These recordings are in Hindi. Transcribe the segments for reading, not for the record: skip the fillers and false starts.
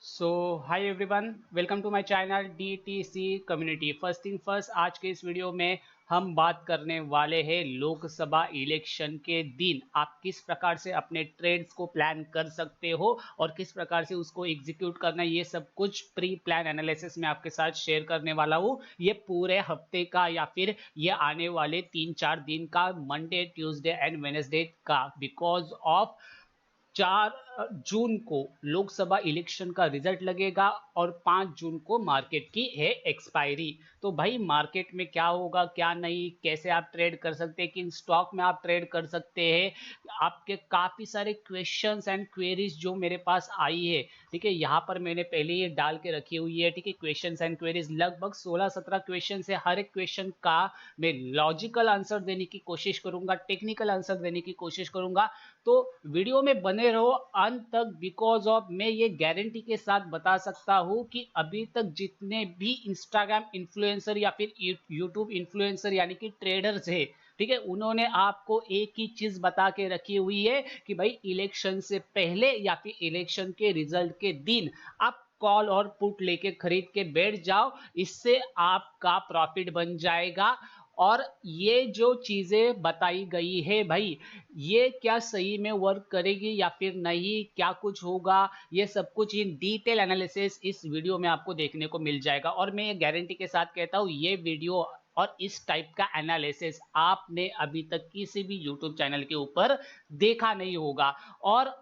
So hi everyone, welcome to my channel DTC community. First thing first, आज के इस वीडियो में हम बात करने वाले हैं लोकसभा इलेक्शन के दिन आप किस प्रकार से अपने ट्रेड्स को प्लान कर सकते हो और किस प्रकार से उसको एग्जीक्यूट करना है। ये सब कुछ प्री प्लान एनालिसिस में आपके साथ शेयर करने वाला हूँ। ये पूरे हफ्ते का या फिर ये आने वाले 3-4 दिन का, मंडे, ट्यूसडे एंड वेडनेसडे का, बिकॉज ऑफ 4 जून को लोकसभा इलेक्शन का रिजल्ट लगेगा और 5 जून को मार्केट की है एक्सपायरी। तो भाई मार्केट में क्या होगा क्या नहीं, कैसे आप ट्रेड कर सकते हैं, किन स्टॉक में आप ट्रेड कर सकते हैं, आपके काफ़ी सारे क्वेश्चंस एंड क्वेरीज जो मेरे पास आई है। ठीक है, यहाँ पर मैंने पहले ये डाल के रखी हुई है। ठीक है, क्वेश्चंस एंड क्वेरीज लगभग 16-17 क्वेश्चन है। हर एक क्वेश्चन का मैं लॉजिकल आंसर देने की कोशिश करूंगा, टेक्निकल आंसर देने की कोशिश करूंगा। तो वीडियो में बने रहो अंत तक, बिकॉज ऑफ मैं ये गारंटी के साथ बता सकता हूं कि अभी तक जितने भी इंस्टाग्राम इन्फ्लुएंसर या फिर यूट्यूब इन्फ्लुएंसर यानी कि ट्रेडर्स है, ठीक है, उन्होंने आपको एक ही चीज बता के रखी हुई है कि भाई इलेक्शन से पहले या फिर इलेक्शन के रिजल्ट के दिन आप कॉल और पुट लेके खरीद के बैठ जाओ, इससे आपका प्रॉफिट बन जाएगा। और ये जो चीजें बताई गई है भाई, ये क्या सही में वर्क करेगी या फिर नहीं, क्या कुछ होगा, ये सब कुछ इन डिटेल एनालिसिस इस वीडियो में आपको देखने को मिल जाएगा। और मैं ये गारंटी के साथ कहता हूँ, ये वीडियो और इस टाइप का एनालिसिस आपने अभी तक किसी भी यूट्यूब चैनल के ऊपर देखा नहीं होगा। और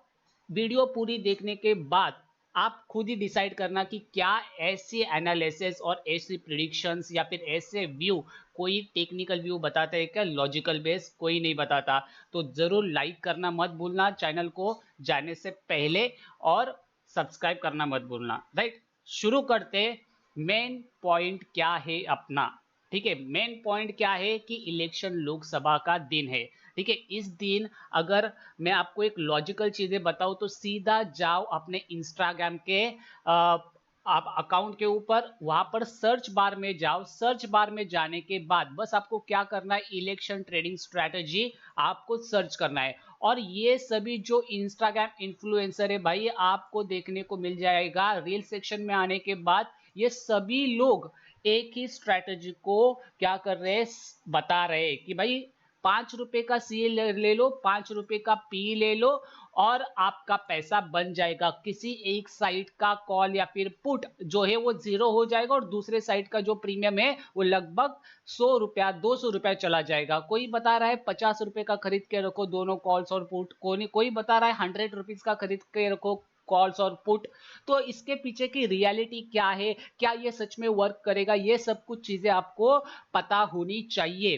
वीडियो पूरी देखने के बाद आप खुद ही डिसाइड करना कि क्या ऐसी एनालिसिस और ऐसी प्रिडिक्शंस या फिर ऐसे व्यू, कोई टेक्निकल व्यू बताता है क्या, लॉजिकल बेस कोई नहीं बताता। तो जरूर लाइक करना मत भूलना चैनल को जाने से पहले, और सब्सक्राइब करना मत भूलना। राइट, शुरू करते। मेन पॉइंट क्या है अपना, ठीक है, मेन पॉइंट क्या है कि इलेक्शन लोकसभा का दिन है। ठीक है, इस दिन अगर मैं आपको एक लॉजिकल चीजें बताऊं तो सीधा जाओ अपने इंस्टाग्राम के आप अकाउंट के ऊपर, वहां पर सर्च बार में जाओ। सर्च बार में जाने के बाद बस आपको क्या करना है, इलेक्शन ट्रेडिंग स्ट्रैटेजी आपको सर्च करना है। और ये सभी जो इंस्टाग्राम इन्फ्लुएंसर है भाई, आपको देखने को मिल जाएगा रील सेक्शन में आने के बाद, ये सभी लोग एक ही स्ट्रैटेजी को क्या कर रहे हैं, बता रहे हैं कि भाई 5 रुपए का सी ले लो, 5 रुपए का पी ले लो और आपका पैसा बन जाएगा। किसी एक साइड का कॉल या फिर पुट जो है वो जीरो हो जाएगा और दूसरे साइड का जो प्रीमियम है वो लगभग 100 रुपया 200 रुपया चला जाएगा। कोई बता रहा है 50 रुपए का खरीद के रखो दोनों कॉल्स और पुट, कोई बता रहा है 100 रुपीज का खरीद के रखो कॉल्स और पुट। तो इसके पीछे की रियलिटी क्या है, क्या ये सच में वर्क करेगा, ये सब कुछ चीजें आपको पता होनी चाहिए।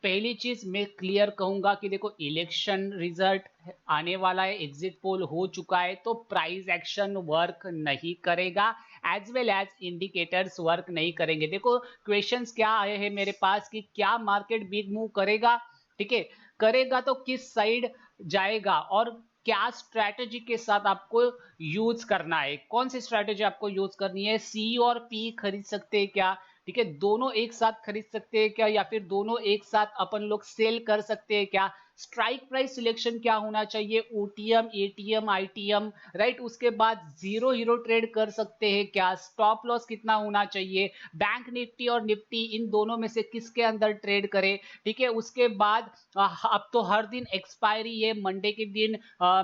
पहली चीज मैं क्लियर कहूंगा कि देखो, इलेक्शन रिजल्ट आने वाला है, एग्जिट पोल हो चुका है, तो प्राइस एक्शन वर्क नहीं करेगा, as well as indicators work नहीं करेंगे। देखो क्वेश्चंस क्या आए हैं मेरे पास कि क्या मार्केट बिग मूव करेगा, ठीक है, करेगा तो किस साइड जाएगा और क्या स्ट्रैटेजी के साथ आपको यूज करना है, कौन सी स्ट्रैटेजी आपको यूज करनी है, सी और पी खरीद सकते हैं क्या, ठीक है, दोनों एक साथ खरीद सकते हैं क्या, या फिर दोनों एक साथ अपन लोग सेल कर सकते हैं क्या, स्ट्राइक प्राइस सिलेक्शन क्या होना चाहिए, ओटीएम, एटीएम, आईटीएम, राइट, उसके बाद जीरो हीरो ट्रेड कर सकते हैं क्या, स्टॉप लॉस कितना होना चाहिए, बैंक निफ्टी और निफ्टी इन दोनों में से किसके अंदर ट्रेड करें, ठीक है। उसके बाद अब तो हर दिन एक्सपायरी है, मंडे के दिन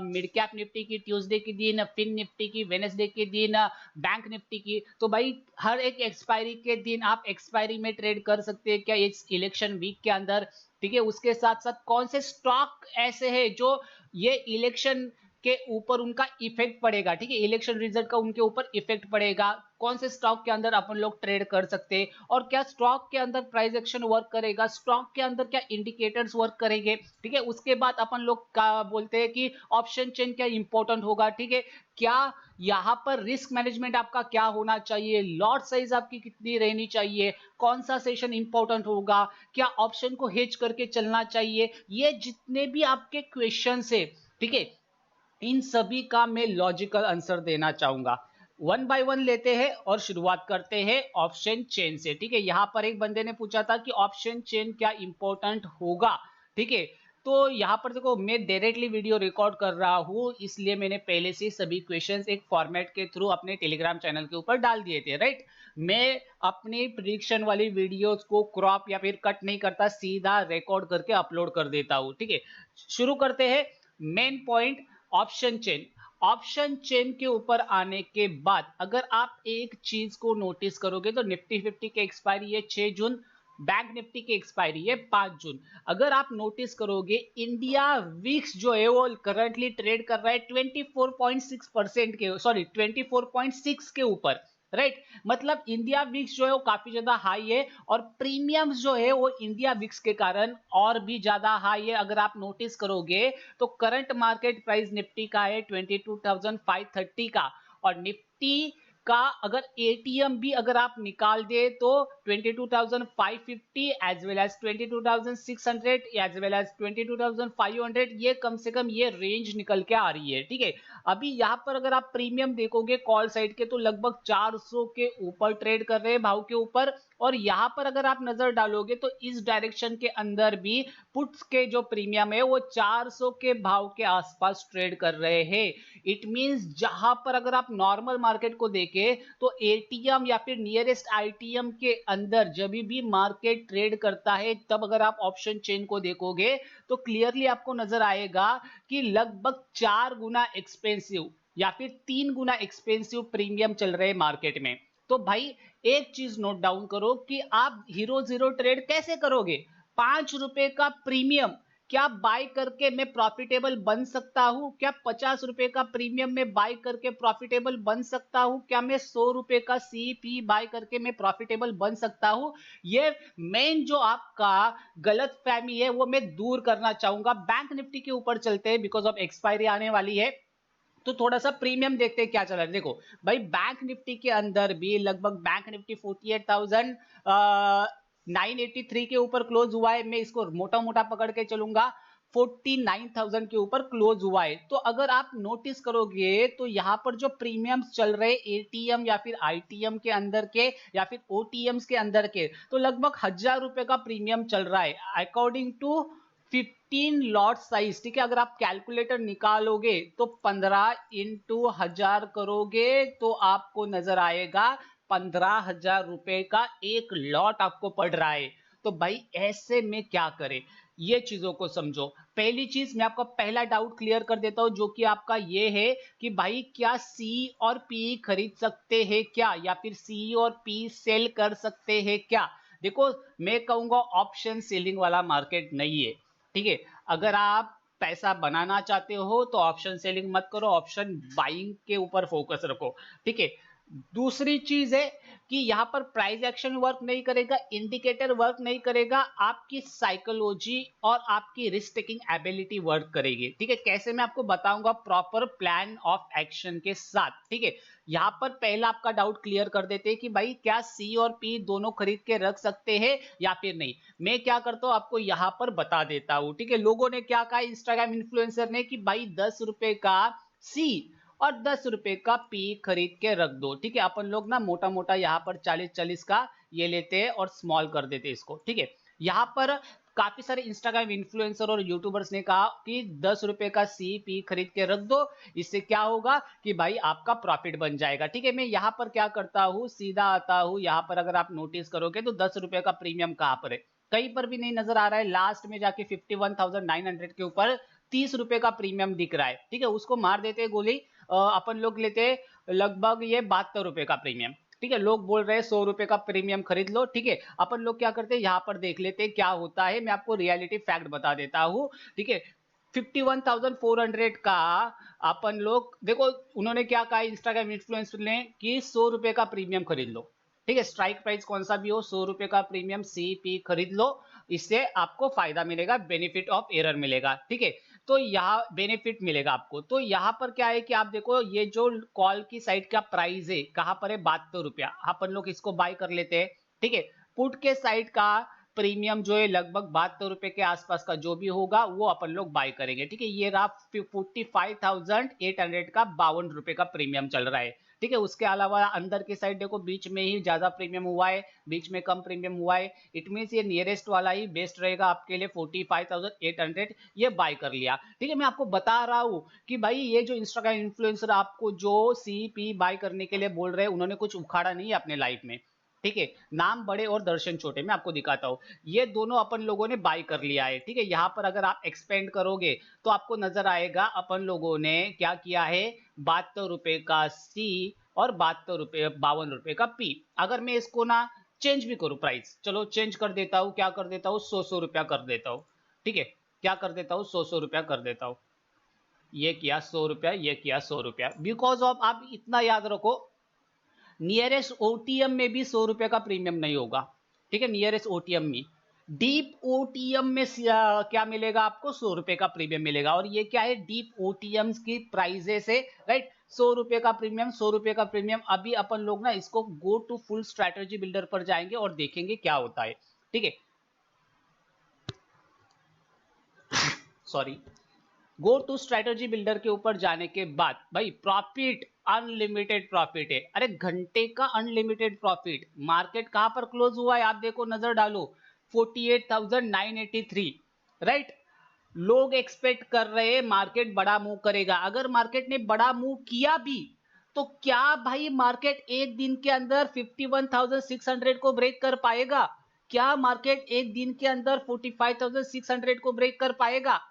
मिड कैप निफ्टी की, ट्यूसडे के दिन फिन निफ्टी की, वेनेसडे के दिन बैंक निफ्टी की। तो भाई हर एक एक्सपायरी के दिन आप एक्सपायरी में ट्रेड कर सकते हैं क्या इस इलेक्शन वीक के अंदर, ठीक है। उसके साथ साथ कौन से स्टॉक ऐसे हैं जो ये इलेक्शन के ऊपर उनका इफेक्ट पड़ेगा, ठीक है, इलेक्शन रिजल्ट का उनके ऊपर इफेक्ट पड़ेगा, कौन से स्टॉक के अंदर अपन लोग ट्रेड कर सकते हैं, और क्या स्टॉक के अंदर प्राइस एक्शन वर्क करेगा, स्टॉक के अंदर क्या इंडिकेटर्स वर्क करेंगे, ठीक है। उसके बाद अपन लोग क्या बोलते हैं कि ऑप्शन चेन क्या इंपॉर्टेंट होगा, ठीक है, क्या यहां पर रिस्क मैनेजमेंट आपका क्या होना चाहिए, लॉट साइज आपकी कितनी रहनी चाहिए, कौन सा सेशन इंपॉर्टेंट होगा, क्या ऑप्शन को हेज करके चलना चाहिए, ये जितने भी आपके क्वेश्चंस है, ठीक है, इन सभी का मैं लॉजिकल आंसर देना चाहूंगा। वन बाय वन लेते हैं और शुरुआत करते हैं ऑप्शन चेन से, ठीक है। यहां पर एक बंदे ने पूछा था कि ऑप्शन चेन क्या इंपॉर्टेंट होगा, ठीक है। तो यहाँ पर देखो मैं डायरेक्टली वीडियो रिकॉर्ड कर रहा हूँ, इसलिए मैंने पहले से सभी क्वेश्चंस एक फॉर्मेट के थ्रू अपने टेलीग्राम चैनल के ऊपर डाल दिए थे, राइट। मैं अपनी प्रिडिक्शन वाली वीडियोस को क्रॉप या फिर कट नहीं करता, सीधा रिकॉर्ड करके अपलोड कर देता हूँ, ठीक है। शुरू करते हैं। Main point, option chain. Option chain के ऊपर आने के बाद अगर आप एक चीज को नोटिस करोगे तो निफ्टी 50 के एक्सपायरी है 6 जून, बैंक निफ्टी की एक्सपायरी है 5 जून। अगर आप नोटिस करोगे इंडिया विक्स जो है वो करंटली ट्रेड कर रहा है 24.6% के, सॉरी 24.6 के ऊपर, राइट। मतलब इंडिया विक्स जो है वो काफी ज्यादा हाई है और प्रीमियम्स जो है वो इंडिया विक्स के कारण और भी ज्यादा हाई है। अगर आप नोटिस करोगे तो करंट मार्केट प्राइस निफ्टी का है 22,530 का, और निफ्टी का अगर एटीएम भी अगर आप निकाल दे तो 22,550 as well as 22,600 as well as 22,500, ये कम से कम ये रेंज निकल के आ रही है, ठीक है। अभी यहां पर अगर आप प्रीमियम देखोगे कॉल साइड के तो लगभग 400 के ऊपर ट्रेड कर रहे हैं भाव के ऊपर, और यहां पर अगर आप नजर डालोगे तो इस डायरेक्शन के अंदर भी पुट्स के जो प्रीमियम है वो 400 के भाव के आसपास ट्रेड कर रहे हैं। इट मींस जहां पर अगर आप नॉर्मल मार्केट को देखें तो एटीएम या फिर नियरेस्ट आईटीएम के अंदर जब भी मार्केट ट्रेड करता है तब अगर आप ऑप्शन चेन को देखोगे तो क्लियरली आपको नजर आएगा कि लगभग 4 गुना एक्सपेंसिव या फिर 3 गुना एक्सपेंसिव प्रीमियम चल रहे हैं मार्केट में। तो भाई एक चीज नोट डाउन करो कि आप हीरो जीरो ट्रेड कैसे करोगे। 5 रुपए का प्रीमियम क्या बाय करके मैं प्रॉफिटेबल बन सकता हूं? क्या 50 रुपए का प्रीमियम में बाय करके प्रॉफिटेबल बन सकता हूं? क्या मैं 100 रुपए का सीपी बाय करके मैं प्रॉफिटेबल बन सकता हूं? ये मेन जो आपका गलत फहमी है वो मैं दूर करना चाहूंगा। बैंक निफ्टी के ऊपर चलते हैं, बिकॉज ऑफ एक्सपायरी आने वाली है तो थोड़ा सा प्रीमियम देखते हैं क्या चल रहा है। देखो भाई बैंक निफ्टी के अंदर भी लगभग बैंक निफ्टी 48,983 के ऊपर क्लोज हुआ है। मैं इसको मोटा मोटा पकड़ के चलूंगा, 49,000 के ऊपर क्लोज हुआ है। तो अगर आप नोटिस करोगे तो यहां पर जो प्रीमियम्स चल रहे एटीएम या फिर आईटीएम के अंदर के या फिर ओटीएम्स के अंदर के तो लगभग 1,000 रुपए का प्रीमियम चल रहा है अकॉर्डिंग टू 15 लॉट साइज, ठीक है। अगर आप कैलकुलेटर निकालोगे तो 15 इंटू 1000 करोगे तो आपको नजर आएगा 15,000 रुपए का एक लॉट आपको पड़ रहा है। तो भाई ऐसे में क्या करें, ये चीजों को समझो। पहली चीज मैं आपका पहला डाउट क्लियर कर देता हूं जो कि आपका ये है कि भाई क्या सी और पी खरीद सकते हैं क्या, या फिर सी और पी सेल कर सकते हैं क्या। देखो मैं कहूंगा ऑप्शन सेलिंग वाला मार्केट नहीं है, ठीक है। अगर आप पैसा बनाना चाहते हो तो ऑप्शन सेलिंग मत करो, ऑप्शन बाइंग के ऊपर फोकस रखो, ठीक है। दूसरी चीज है कि यहां पर प्राइस एक्शन वर्क नहीं करेगा, इंडिकेटर वर्क नहीं करेगा, आपकी साइकोलॉजी और आपकी रिस्क टेकिंग एबिलिटी वर्क करेगी, ठीक है। कैसे मैं आपको बताऊंगा प्रॉपर प्लान ऑफ एक्शन के साथ, ठीक है। यहां पर पहला आपका डाउट क्लियर कर देते हैं कि भाई क्या सी और पी दोनों खरीद के रख सकते हैं या फिर नहीं। मैं क्या करता हूं आपको यहां पर बता देता हूं, ठीक है। लोगों ने क्या कहा इंस्टाग्राम इन्फ्लुएंसर ने कि भाई 10 रुपए का सी और 10 रुपए का पी खरीद के रख दो, ठीक है। अपन लोग ना मोटा मोटा यहाँ पर 40-40 का ये लेते हैं और स्मॉल कर देते हैं इसको, ठीक है। यहाँ पर काफी सारे इंस्टाग्राम इन्फ्लुएंसर और यूट्यूबर्स ने कहा कि 10 रुपए का सी पी खरीद के रख दो, इससे क्या होगा कि भाई आपका प्रॉफिट बन जाएगा, ठीक है। मैं यहाँ पर क्या करता हूँ, सीधा आता हूँ यहाँ पर। अगर आप नोटिस करोगे तो 10 रुपए का प्रीमियम कहाँ पर है, कहीं पर भी नहीं नजर आ रहा है। लास्ट में जाके 51,900 के ऊपर 30 रुपए का प्रीमियम दिख रहा है, ठीक है। उसको मार देते हैं गोली। अपन लोग लेते लगभग ये 72 रुपए का प्रीमियम, ठीक है। लोग बोल रहे हैं 100 रुपए का प्रीमियम खरीद लो, ठीक है। अपन लोग क्या करते हैं यहाँ पर देख लेते हैं क्या होता है। मैं आपको रियलिटी फैक्ट बता देता हूँ, ठीक है। 51,400 का अपन लोग देखो, उन्होंने क्या कहा इंस्टाग्राम इन्फ्लुएंसर ने कि 100 रुपए का प्रीमियम खरीद लो, ठीक है। स्ट्राइक प्राइस कौन सा भी हो 100 रुपए का प्रीमियम सी पी खरीद लो, इससे आपको फायदा मिलेगा, बेनिफिट ऑफ एरर मिलेगा, ठीक है। तो यहाँ बेनिफिट मिलेगा आपको। तो यहाँ पर क्या है कि आप देखो ये जो कॉल की साइड का प्राइस है कहां पर है 72 रुपया, अपन लोग इसको बाय कर लेते हैं, ठीक है। पुट के साइड का प्रीमियम जो है लगभग 72 रुपए के आसपास का जो भी होगा वो अपन लोग बाय करेंगे, ठीक है। ये रहा 45,800 का 52 रुपए का प्रीमियम चल रहा है, ठीक है। उसके अलावा अंदर की साइड देखो बीच में ही ज्यादा प्रीमियम हुआ है, बीच में कम प्रीमियम हुआ है। इट मीन्स ये नियरेस्ट वाला ही बेस्ट रहेगा आपके लिए 45,800, ये बाय कर लिया। ठीक है, मैं आपको बता रहा हूँ कि भाई ये जो इंस्टाग्राम इन्फ्लुएंसर आपको जो सीपी बाय करने के लिए बोल रहे हैं, उन्होंने कुछ उखाड़ा नहीं है अपने लाइफ में। ठीक है, नाम बड़े और दर्शन छोटे, मैं आपको दिखाता हूँ। ये दोनों अपन लोगों ने बाय कर लिया है। ठीक है, यहाँ पर अगर आप एक्सपेंड करोगे तो आपको नजर आएगा अपन लोगों ने क्या किया है, 72 रुपए का सी और 52 रुपए का पी। अगर मैं इसको ना चेंज भी करूं प्राइस, चलो चेंज कर देता हूं, क्या कर देता हूं, 100 रुपया कर देता हूं। ठीक है, क्या कर देता हूं, 100 रुपया कर देता हूं। ये किया 100 रुपया, ये किया 100 रुपया। बिकॉज ऑफ आप इतना याद रखो, नियरेस्ट ओटीएम में भी 100 रुपए का प्रीमियम नहीं होगा। ठीक है, नियरेस्ट ओटीएम में, डीप ओटीएम में क्या मिलेगा आपको, 100 रुपए का प्रीमियम मिलेगा। और ये क्या है, डीप ओटीएम की प्राइजेस है, राइट। 100 रुपए का प्रीमियम, 100 रुपए का प्रीमियम। अभी अपन लोग ना इसको go to full strategy builder पर जाएंगे और देखेंगे क्या होता है। ठीक है, sorry. Go to strategy builder के ऊपर जाने के बाद भाई प्रॉफिट, अनलिमिटेड प्रॉफिट है। अरे घंटे का अनलिमिटेड प्रॉफिट। मार्केट कहां पर क्लोज हुआ है आप देखो, नजर डालो, 48,983, राइट। लोग एक्सपेक्ट कर रहे हैं मार्केट बड़ा मूव करेगा। अगर मार्केट ने बड़ा मूव किया भी तो क्या भाई मार्केट एक दिन के अंदर 51,600 को ब्रेक कर पाएगा? क्या मार्केट एक दिन के अंदर 45,600 को ब्रेक कर पाएगा?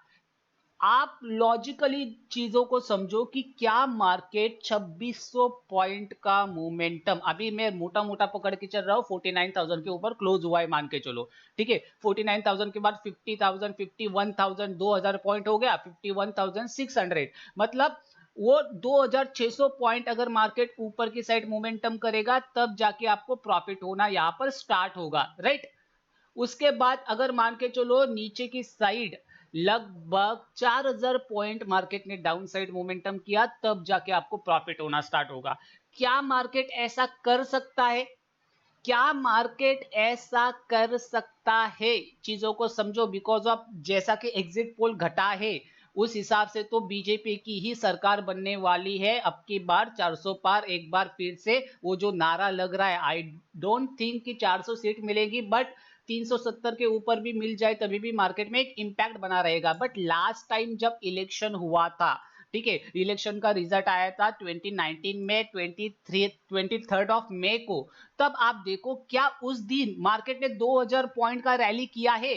आप लॉजिकली चीजों को समझो कि क्या मार्केट 2600 पॉइंट का मोमेंटम, अभी मैं मोटा मोटा पकड़ के चल रहा हूं, 49,000 के ऊपर क्लोज हुआ है मान के चलो। ठीक है, 49,000 के बाद 50,000, 51,000, 2000 पॉइंट हो गया, 51,600, मतलब वो 2600 पॉइंट अगर मार्केट ऊपर की साइड मोमेंटम करेगा तब जाके आपको प्रॉफिट होना यहां पर स्टार्ट होगा, राइट। उसके बाद अगर मान के चलो नीचे की साइड लगभग 4000 पॉइंट मार्केट ने डाउन साइड मोमेंटम किया, तब जाके आपको प्रॉफिट होना स्टार्ट होगा। क्या मार्केट ऐसा कर सकता है? क्या मार्केट ऐसा कर सकता है? चीजों को समझो। बिकॉज ऑफ जैसा कि एग्जिट पोल घटा है, उस हिसाब से तो बीजेपी की ही सरकार बनने वाली है अब की बार, 400 पार। एक बार फिर से वो जो नारा लग रहा है, आई डोंट थिंक कि 400 सीट मिलेगी, बट 370 के ऊपर भी मिल जाए तभी भी मार्केट में एक इंपैक्ट बना रहेगा। बट लास्ट टाइम जब इलेक्शन हुआ था, ठीक है, इलेक्शन का रिजल्ट आया था 2019 में, 23 ऑफ मई को, तब आप देखो क्या उस दिन मार्केट ने 2000 पॉइंट का रैली किया है।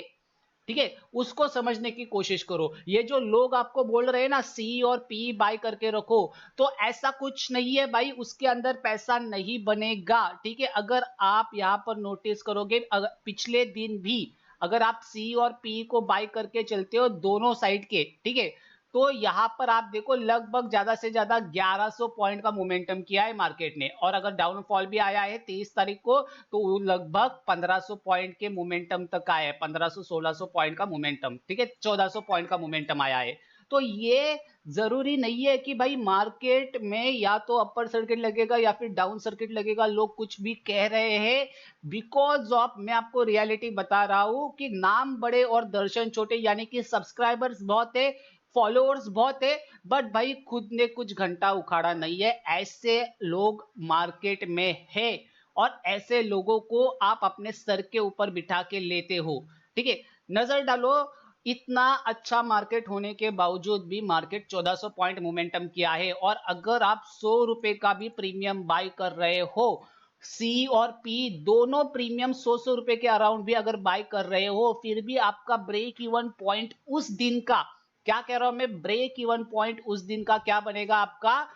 ठीक है, उसको समझने की कोशिश करो। ये जो लोग आपको बोल रहे हैं ना सी और पी बाय करके रखो, तो ऐसा कुछ नहीं है भाई, उसके अंदर पैसा नहीं बनेगा। ठीक है, अगर आप यहां पर नोटिस करोगे, पिछले दिन भी अगर आप सी और पी को बाय करके चलते हो दोनों साइड के, ठीक है, तो यहां पर आप देखो लगभग ज्यादा से ज्यादा 1100 पॉइंट का मोमेंटम किया है मार्केट ने। और अगर डाउनफॉल भी आया है 23 तारीख को, तो लगभग 1500 पॉइंट के मोमेंटम तक आया है, 1500-1600 पॉइंट का मोमेंटम। ठीक है, 1400 पॉइंट का मोमेंटम आया है। तो ये जरूरी नहीं है कि भाई मार्केट में या तो अपर सर्किट लगेगा या फिर डाउन सर्किट लगेगा। लोग कुछ भी कह रहे हैं, बिकॉज ऑफ मैं आपको रियलिटी बता रहा हूं कि नाम बड़े और दर्शन छोटे, यानी कि सब्सक्राइबर्स बहुत है, फॉलोअर्स बहुत है, बट भाई खुद ने कुछ घंटा उखाड़ा नहीं है। ऐसे लोग मार्केट में है और ऐसे लोगों को आप अपने सर के ऊपर बिठा के लेते हो। ठीक है, नजर डालो, इतना अच्छा मार्केट होने के बावजूद भी मार्केट 1400 पॉइंट मोमेंटम किया है। और अगर आप 100 रुपए का भी प्रीमियम बाय कर रहे हो, सी और पी दोनों प्रीमियम 100 रुपए के अराउंड भी अगर बाय कर रहे हो, फिर भी आपका ब्रेक इवन पॉइंट उस दिन का, क्या कह रहा हूं मैं, ब्रेक इवन पॉइंट उस दिन का क्या बनेगा आपका,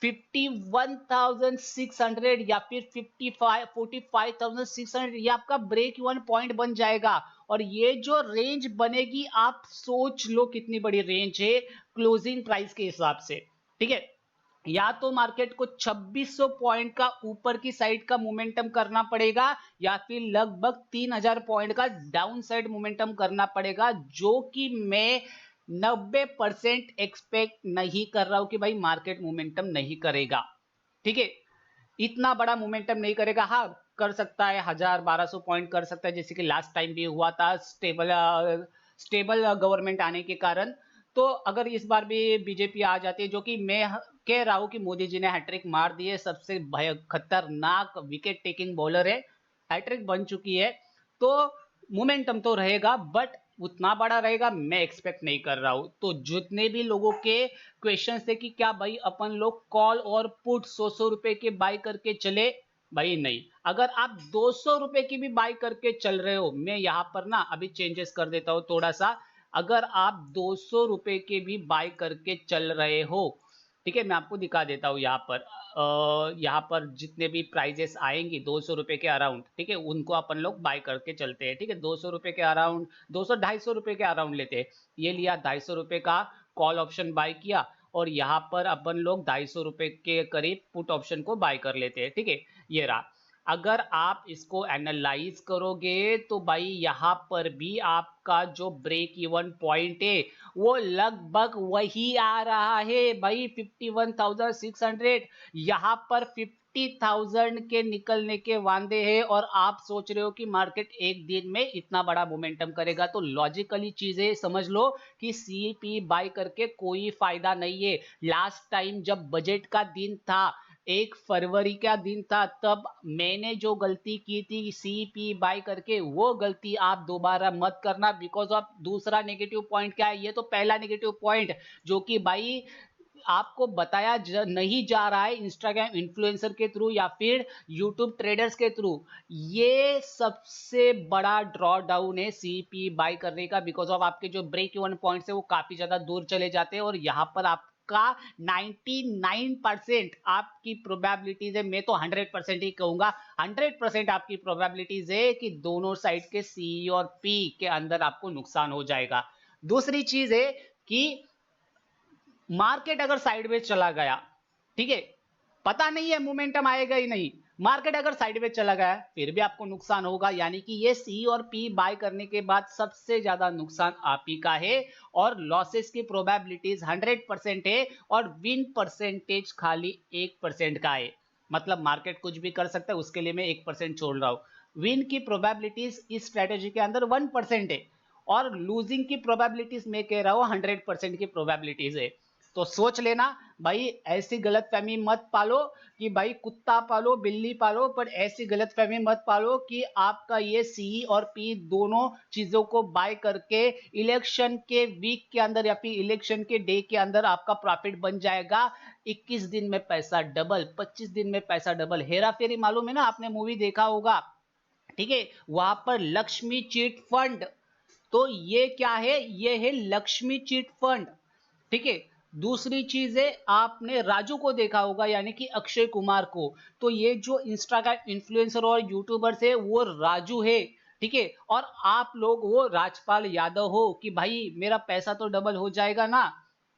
51,600 या फिर 45,600, ये आपका ब्रेक इवन पॉइंट बन जाएगा। और ये जो रेंज बनेगी, आप सोच लो कितनी बड़ी रेंज है क्लोजिंग प्राइस के हिसाब से। ठीक है, या तो मार्केट को 2600 पॉइंट का ऊपर की साइड का मोमेंटम करना पड़ेगा, या फिर लगभग 3000 पॉइंट का डाउन साइड मोमेंटम करना पड़ेगा, जो कि मैं 90% एक्सपेक्ट नहीं कर रहा हूं कि भाई मार्केट मोमेंटम नहीं करेगा। ठीक है, इतना बड़ा मोमेंटम नहीं करेगा। हाँ, कर सकता है 1000-1200 पॉइंट कर सकता है, जैसे कि लास्ट टाइम भी हुआ था स्टेबल गवर्नमेंट आने के कारण। तो अगर इस बार भी बीजेपी आ जाती है, जो कि मैं कह रहा हूं कि मोदी जी ने हैट्रिक मार दी है, सबसे भय खतरनाक विकेट टेकिंग बॉलर है, हैट्रिक बन चुकी है, तो मोमेंटम तो रहेगा बट उतना बड़ा रहेगा मैं एक्सपेक्ट नहीं कर रहा हूं। तो जितने भी लोगों के क्वेश्चन थे कि क्या भाई अपन लोग कॉल और पुट 100 रुपए के बाय करके चले, भाई नहीं। अगर आप 200 रुपए की भी बाय करके चल रहे हो, मैं यहां पर ना अभी चेंजेस कर देता हूं थोड़ा सा। अगर आप 200 रुपए के भी बाय करके चल रहे हो, ठीक है, मैं आपको दिखा देता हूँ यहाँ पर। यहाँ पर जितने भी प्राइजेस आएंगी 200 रुपए के अराउंड, ठीक है, उनको अपन लोग बाय करके चलते हैं, ठीक है। 200 रुपए के अराउंड, 200-250 रुपए के अराउंड लेते हैं। ये लिया 250 रुपए का कॉल ऑप्शन बाय किया, और यहाँ पर अपन लोग 250 रुपए के करीब पुट ऑप्शन को बाय कर लेते हैं, ठीक है। ये रहा। अगर आप इसको एनालाइज करोगे तो भाई यहाँ पर भी आपका जो ब्रेक इवन पॉइंट है वो लगभग वही आ रहा है भाई, 51,600। यहाँ पर 50,000 के निकलने के वादे हैं, और आप सोच रहे हो कि मार्केट एक दिन में इतना बड़ा मोमेंटम करेगा, तो लॉजिकली चीजें समझ लो कि सीपी बाय करके कोई फायदा नहीं है। लास्ट टाइम जब बजट का दिन था, 1 फरवरी का दिन था, तब मैंने जो गलती की थी सीपी बाय करके, वो गलती आप दोबारा मत करना। बिकॉज ऑफ दूसरा नेगेटिव पॉइंट क्या है, ये तो पहला नेगेटिव पॉइंट जो कि भाई आपको बताया नहीं जा रहा है इंस्टाग्राम इन्फ्लुएंसर के थ्रू या फिर यूट्यूब ट्रेडर्स के थ्रू। ये सबसे बड़ा ड्रॉ डाउन है सीपी बाय करने का, बिकॉज ऑफ आपके जो ब्रेक इवन पॉइंट्स है वो काफी ज्यादा दूर चले जाते हैं, और यहाँ पर आप का 99% आपकी प्रोबेबिलिटीज है, मैं तो 100% ही कहूंगा, 100% आपकी प्रोबेबिलिटीज है कि दोनों साइड के सी और पी के अंदर आपको नुकसान हो जाएगा। दूसरी चीज है कि मार्केट अगर साइडवेज चला गया, ठीक है, पता नहीं है मोमेंटम आएगा ही नहीं, मार्केट अगर साइडवेज चला गया फिर भी आपको नुकसान होगा। यानी कि ये सी और पी बाय करने के बाद सबसे ज्यादा नुकसान आप ही का है, और लॉसेस की प्रोबेबिलिटीज 100% है, और विन परसेंटेज खाली 1% का है। मतलब मार्केट कुछ भी कर सकता है, उसके लिए मैं 1% छोड़ रहा हूं। विन की प्रोबेबिलिटीज इस स्ट्रेटेजी के अंदर 1% है, और लूजिंग की प्रोबेबिलिटीज मैं कह रहा हूं 100% की प्रोबेबिलिटीज है। तो सोच लेना भाई, ऐसी गलतफहमी मत पालो कि भाई कुत्ता पालो बिल्ली पालो, पर ऐसी गलतफहमी मत पालो कि आपका ये सी और पी दोनों चीजों को बाय करके इलेक्शन के वीक के अंदर या फिर इलेक्शन के डे के अंदर आपका प्रॉफिट बन जाएगा। 21 दिन में पैसा डबल, 25 दिन में पैसा डबल। हेरा फेरी मालूम है ना, आपने मूवी देखा होगा, ठीक है, वहां पर लक्ष्मी चिट फंड, तो ये क्या है, ये है लक्ष्मी चिट फंड, ठीक है। दूसरी चीज है, आपने राजू को देखा होगा यानी कि अक्षय कुमार को, तो ये जो इंस्टाग्राम इन्फ्लुएंसर और यूट्यूबर्स है वो राजू है, ठीक है। और आप लोग वो राजपाल यादव हो कि भाई मेरा पैसा तो डबल हो जाएगा ना,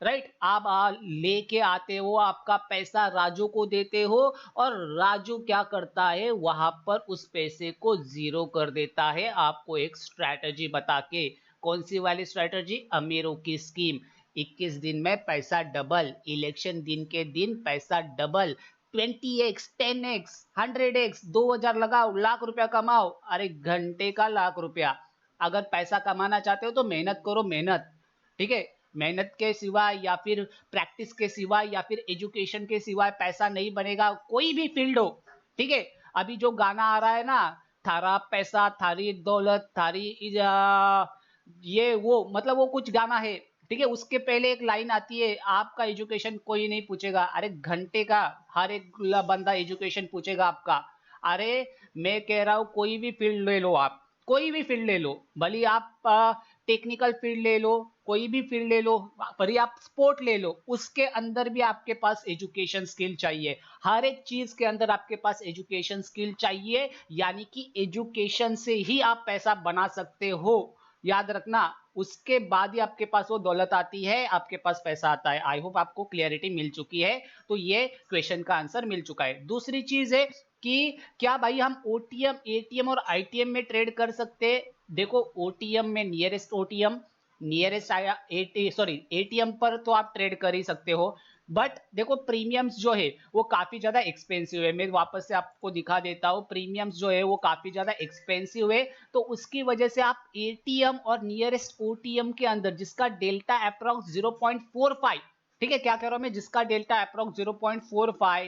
राइट। आप लेके आते हो, आपका पैसा राजू को देते हो, और राजू क्या करता है वहां पर उस पैसे को जीरो कर देता है आपको एक स्ट्रैटेजी बता के। कौन सी वाली स्ट्रैटेजी? अमीरों की स्कीम। 21 दिन में पैसा डबल, इलेक्शन दिन के दिन पैसा डबल, 20x 10x 100x, 2000 लगाओ, लाख रुपया कमाओ। अरे घंटे का लाख रुपया। अगर पैसा कमाना चाहते हो तो मेहनत करो, मेहनत, ठीक है। मेहनत के सिवाय या फिर प्रैक्टिस के सिवाय या फिर एजुकेशन के सिवाय पैसा नहीं बनेगा, कोई भी फील्ड हो, ठीक है। अभी जो गाना आ रहा है ना, थारा पैसा थारी दौलत थारी ये वो, मतलब वो कुछ गाना है, ठीक है, उसके पहले एक लाइन आती है, आपका एजुकेशन कोई नहीं पूछेगा। अरे घंटे का हर एक बंदा एजुकेशन पूछेगा आपका। अरे मैं कह रहा हूं कोई भी फील्ड ले लो आप, कोई भी फील्ड ले लो, भले आप टेक्निकल फील्ड ले लो, कोई भी फील्ड ले लो, भले आप स्पोर्ट ले लो, उसके अंदर भी आपके पास एजुकेशन स्किल चाहिए। हर एक चीज के अंदर आपके पास एजुकेशन स्किल चाहिए, यानी कि एजुकेशन से ही आप पैसा बना सकते हो, याद रखना। उसके बाद ही आपके पास वो दौलत आती है, आपके पास पैसा आता है। आई होप आपको क्लियरिटी मिल चुकी है, तो ये क्वेश्चन का आंसर मिल चुका है। दूसरी चीज है कि क्या भाई हम ओटीएम, एटीएम और आईटीएम में ट्रेड कर सकते हैं? देखो ओटीएम में नियरेस्ट ओटीएम, नियरेस्ट आया सॉरी एटीएम पर तो आप ट्रेड कर ही सकते हो, बट देखो प्रीमियम्स जो है वो काफी ज्यादा एक्सपेंसिव है। मैं वापस से आपको दिखा देता हूँ, प्रीमियम्स जो है वो काफी ज्यादा एक्सपेंसिव है, तो उसकी वजह से आप एटीएम और नियरेस्ट ओटीएम के अंदर जिसका डेल्टा अप्रॉक्स 0.45, ठीक है, क्या कह रहा हूं मैं, जिसका डेल्टा अप्रोक्स 0.45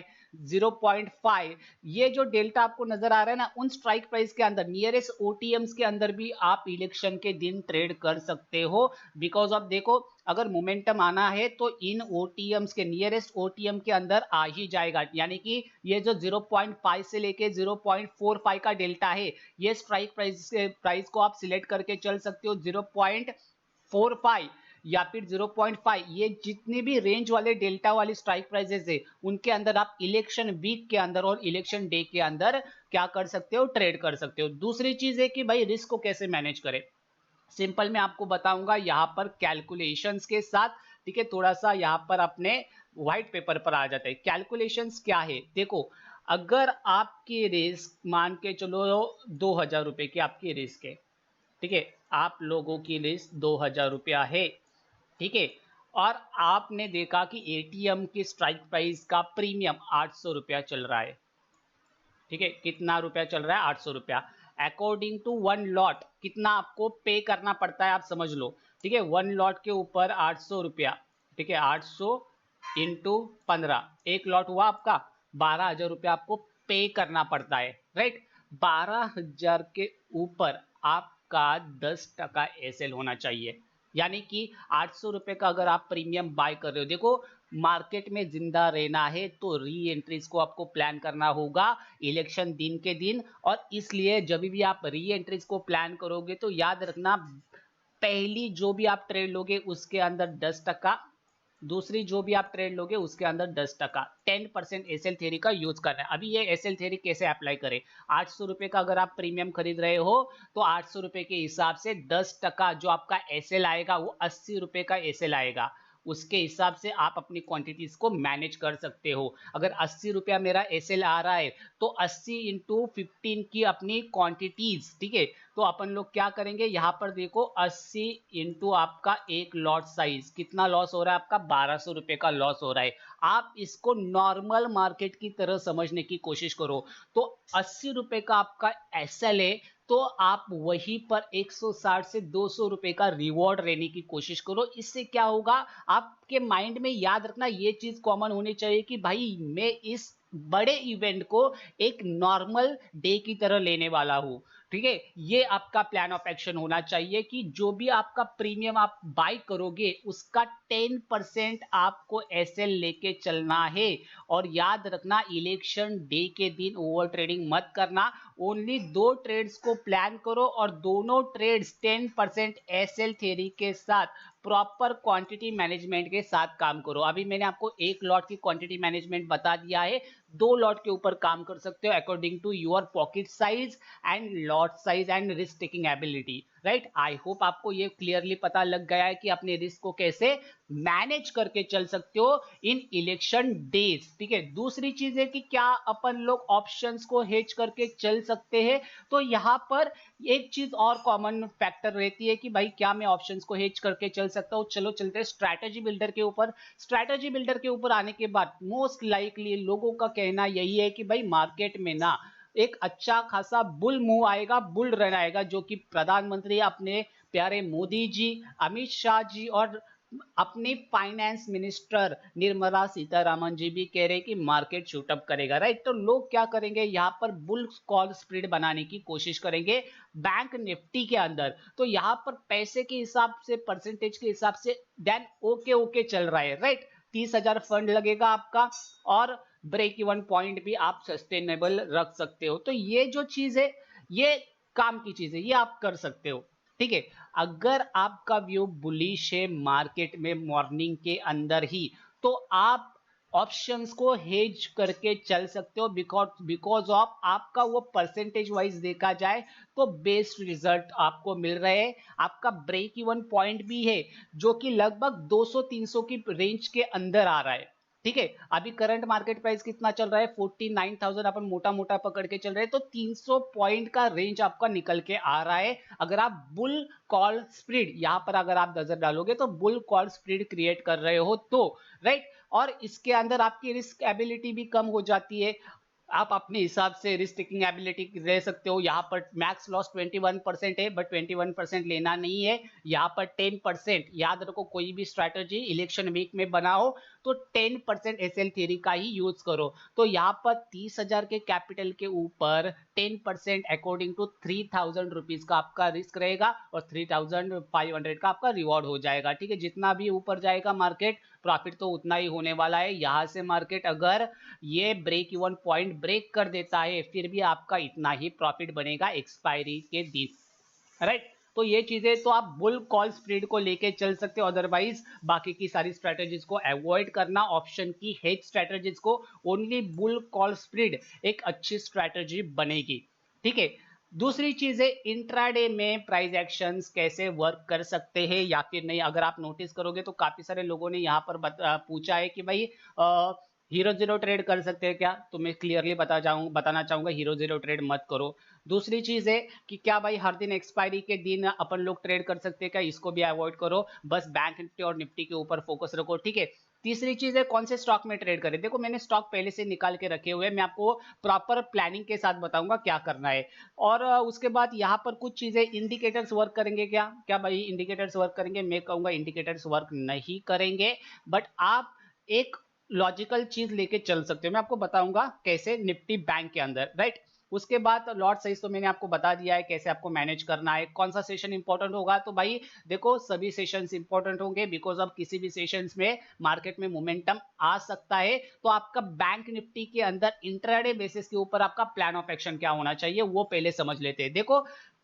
0.5, ये जो डेल्टा आपको नजर आ रहा है ना, उन स्ट्राइक प्राइस के अंदर नियरेस्ट ओटीएम्स के अंदर भी आप इलेक्शन के दिन ट्रेड कर सकते हो। बिकॉज ऑफ देखो, अगर मोमेंटम आना है तो इन ओटीएम्स के नियरेस्ट ओटीएम के अंदर आ ही जाएगा, यानी कि ये जो 0.5 से लेके 0.45 का डेल्टा है, ये स्ट्राइक प्राइस को आप सिलेक्ट करके चल सकते हो। 0.45 या फिर 0.5, ये जितने भी रेंज वाले डेल्टा वाली स्ट्राइक प्राइसेस है, उनके अंदर आप इलेक्शन वीक के अंदर और इलेक्शन डे के अंदर क्या कर सकते हो, ट्रेड कर सकते हो। दूसरी चीज है कि भाई रिस्क को कैसे मैनेज करें। सिंपल मैं आपको बताऊंगा यहाँ पर कैलकुलेशंस के साथ। ठीक है, थोड़ा सा यहाँ पर अपने व्हाइट पेपर पर आ जाते हैं। कैलकुलेशंस क्या है, देखो, अगर आपकी रिस्क मान के चलो 2000 रुपए की आपकी रिस्क है, ठीक है, आप लोगों की रिस्क 2000 रुपया है, ठीक है, और आपने देखा कि एटीएम की स्ट्राइक प्राइस का प्रीमियम 800 रुपया चल रहा है। ठीक है, कितना रुपया चल रहा है, 800 रुपया। अकॉर्डिंग टू वन लॉट कितना आपको पे करना पड़ता है, आप समझ लो। ठीक है, वन लॉट के ऊपर 800 रुपया, ठीक है, 800 इंटू 15, एक लॉट हुआ आपका 12,000 रुपया आपको पे करना पड़ता है, राइट। 12,000 के ऊपर आपका 10% एसएल होना चाहिए, यानी कि 800 रुपए का अगर आप प्रीमियम बाय कर रहे हो। देखो, मार्केट में जिंदा रहना है तो री एंट्रीज को आपको प्लान करना होगा इलेक्शन दिन के दिन, और इसलिए जब भी आप री एंट्रीज को प्लान करोगे तो याद रखना, पहली जो भी आप ट्रेड लोगे उसके अंदर 10%, दूसरी जो भी आप ट्रेड लोगे उसके अंदर 10%, 10% एसएल थ्योरी का यूज करना है। अभी ये एसएल थ्योरी कैसे अप्लाई करें, 800 रुपए का अगर आप प्रीमियम खरीद रहे हो तो 800 रुपए के हिसाब से 10% जो आपका एसएल आएगा वो 80 रुपए का एसएल आएगा। उसके हिसाब से आप अपनी क्वांटिटीज को मैनेज कर सकते हो। अगर 80 रुपया मेरा एसएल आ रहा है तो 80 इंटू 15 की अपनी क्वांटिटीज, ठीक है, तो अपन लोग क्या करेंगे, यहाँ पर देखो 80 इंटू आपका एक लॉट साइज, कितना लॉस हो रहा है आपका, 1200 रुपए का लॉस हो रहा है। आप इसको नॉर्मल मार्केट की तरह समझने की कोशिश करो, तो 80 रुपए का आपका एसएल है, तो आप वहीं पर 160 से 200 रुपए का रिवॉर्ड लेने की कोशिश करो। इससे क्या होगा, आपके माइंड में याद रखना, ये चीज कॉमन होनी चाहिए कि भाई मैं इस बड़े इवेंट को एक नॉर्मल डे की तरह लेने वाला हूं। ठीक है, ये आपका प्लान ऑफ एक्शन होना चाहिए कि जो भी आपका प्रीमियम आप बाय करोगे उसका 10% आपको एसएल लेके चलना है। और याद रखना, इलेक्शन डे के दिन ओवर ट्रेडिंग मत करना, ओनली 2 ट्रेड्स को प्लान करो और दोनों ट्रेड्स 10% एसएल थ्योरी के साथ प्रॉपर क्वांटिटी मैनेजमेंट के साथ काम करो। अभी मैंने आपको एक लॉट की क्वांटिटी मैनेजमेंट बता दिया है, 2 लॉट के ऊपर काम कर सकते हो according to your pocket size and lot size and risk taking ability, right. I hope आपको ये क्लियरली पता लग गया है कि अपने रिस्क को कैसे मैनेज करके चल सकते हो इन इलेक्शन डेज। ठीक है, दूसरी चीज है कि क्या अपन लोग ऑप्शंस को हेज करके चल सकते हैं, तो यहां पर एक चीज और कॉमन फैक्टर रहती है कि भाई क्या मैं ऑप्शंस को हेज करके चल सकता हूं। चलो चलते हैं स्ट्रैटेजी बिल्डर के ऊपर। स्ट्रैटेजी बिल्डर के ऊपर आने के बाद मोस्ट लाइकली लोगों का कहना यही है कि भाई मार्केट में ना एक अच्छा खासा बुल मूव आएगा, बुल रन आएगा, जो कि प्रधानमंत्री अपने प्यारे मोदी जी, अमित शाह जी और अपने फाइनेंस मिनिस्टर निर्मला सीतारामन जी भी कह रहे हैं कि मार्केट शूटअप करेगा, राइट। तो लोग क्या करेंगे, यहाँ पर बुल कॉल स्प्रेड बनाने की कोशिश करेंगे बैंक निफ्टी के अंदर। तो यहाँ पर पैसे के हिसाब से, परसेंटेज के हिसाब से देन ओके ओके चल रहा है, राइट। 30,000 फंड लगेगा आपका और ब्रेक इवन पॉइंट भी आप सस्टेनेबल रख सकते हो। तो ये जो चीज है ये काम की चीज है, ये आप कर सकते हो। ठीक है, अगर आपका व्यू बुलिश है मार्केट में मॉर्निंग के अंदर ही, तो आप ऑप्शंस को हेज करके चल सकते हो, बिकॉज ऑफ आपका वो परसेंटेज वाइज देखा जाए तो बेस्ट रिजल्ट आपको मिल रहे हैं। आपका ब्रेक इवन पॉइंट भी है जो कि लगभग 200-300 की रेंज के अंदर आ रहा है। ठीक है, अभी करंट मार्केट प्राइस कितना चल रहा है, 49,000 अपन मोटा मोटा पकड़ के चल रहे हैं, तो 300 पॉइंट का रेंज आपका निकल के आ रहा है। अगर आप बुल कॉल स्प्रेड यहां पर अगर आप नजर डालोगे तो बुल कॉल स्प्रेड क्रिएट कर रहे हो तो, राइट। और इसके अंदर आपकी रिस्क एबिलिटी भी कम हो जाती है। आप अपने हिसाब से रिस्क टेकिंग एबिलिटी ले सकते हो। यहाँ पर मैक्स लॉस 21% है, बट 21% लेना नहीं है। यहाँ पर 10%, याद रखो कोई भी स्ट्रैटेजी इलेक्शन वीक में बनाओ तो 10% एसएल थ्योरी का ही यूज करो। तो यहाँ पर 30,000 के कैपिटल के ऊपर 10% अकॉर्डिंग टू 3,000 रुपीज का आपका रिस्क रहेगा और 3,500 का आपका रिवॉर्ड हो जाएगा। ठीक है, जितना भी ऊपर जाएगा मार्केट, प्रॉफिट तो उतना ही होने वाला है। यहाँ से मार्केट अगर ये ब्रेक इवन पॉइंट ब्रेक कर देता है, फिर भी आपका इतना ही प्रॉफिट बनेगा एक्सपायरी के दिन, राइट। तो ये चीजें तो आप बुल कॉल स्प्रेड को लेके चल सकते हो, अदरवाइज बाकी की सारी स्ट्रेटेजीज को अवॉइड करना, ऑप्शन की हेज स्ट्रेटेजीज को, ओनली बुल कॉल स्प्रेड एक अच्छी स्ट्रेटेजी बनेगी। ठीक है, दूसरी चीज है इंट्राडे में प्राइस एक्शंस कैसे वर्क कर सकते हैं या फिर नहीं। अगर आप नोटिस करोगे तो काफी सारे लोगों ने यहाँ पर पूछा है कि भाई हीरो जीरो ट्रेड कर सकते हैं क्या, तो मैं क्लियरली बताना चाहूंगा हीरो जीरो ट्रेड मत करो। दूसरी चीज है कि क्या भाई हर दिन एक्सपायरी के दिन अपन लोग ट्रेड कर सकते हैं क्या, इसको भी अवॉइड करो, बस बैंक निफ्टी और निफ्टी के ऊपर फोकस रखो। ठीक है, तीसरी चीज है कौन से स्टॉक में ट्रेड करें। देखो मैंने स्टॉक पहले से निकाल के रखे हुए हैं, मैं आपको प्रॉपर प्लानिंग के साथ बताऊंगा क्या करना है। और उसके बाद यहाँ पर कुछ चीजें इंडिकेटर्स वर्क करेंगे क्या, क्या भाई इंडिकेटर्स वर्क करेंगे, मैं कहूंगा इंडिकेटर्स वर्क नहीं करेंगे, बट आप एक लॉजिकल चीज लेके चल सकते हो। मैं आपको बताऊंगा कैसे निफ्टी बैंक के अंदर, राइट। उसके बाद लॉट साइज तो मैंने आपको बता दिया है कैसे आपको मैनेज करना है। कौन सा सेशन इंपॉर्टेंट होगा, तो भाई देखो सभी सेशंस इंपॉर्टेंट होंगे, बिकॉज अब किसी भी सेशंस में मार्केट में मोमेंटम आ सकता है। तो आपका बैंक निफ्टी के अंदर इंट्राडे बेसिस के ऊपर आपका प्लान ऑफ एक्शन क्या होना चाहिए वो पहले समझ लेते हैं। देखो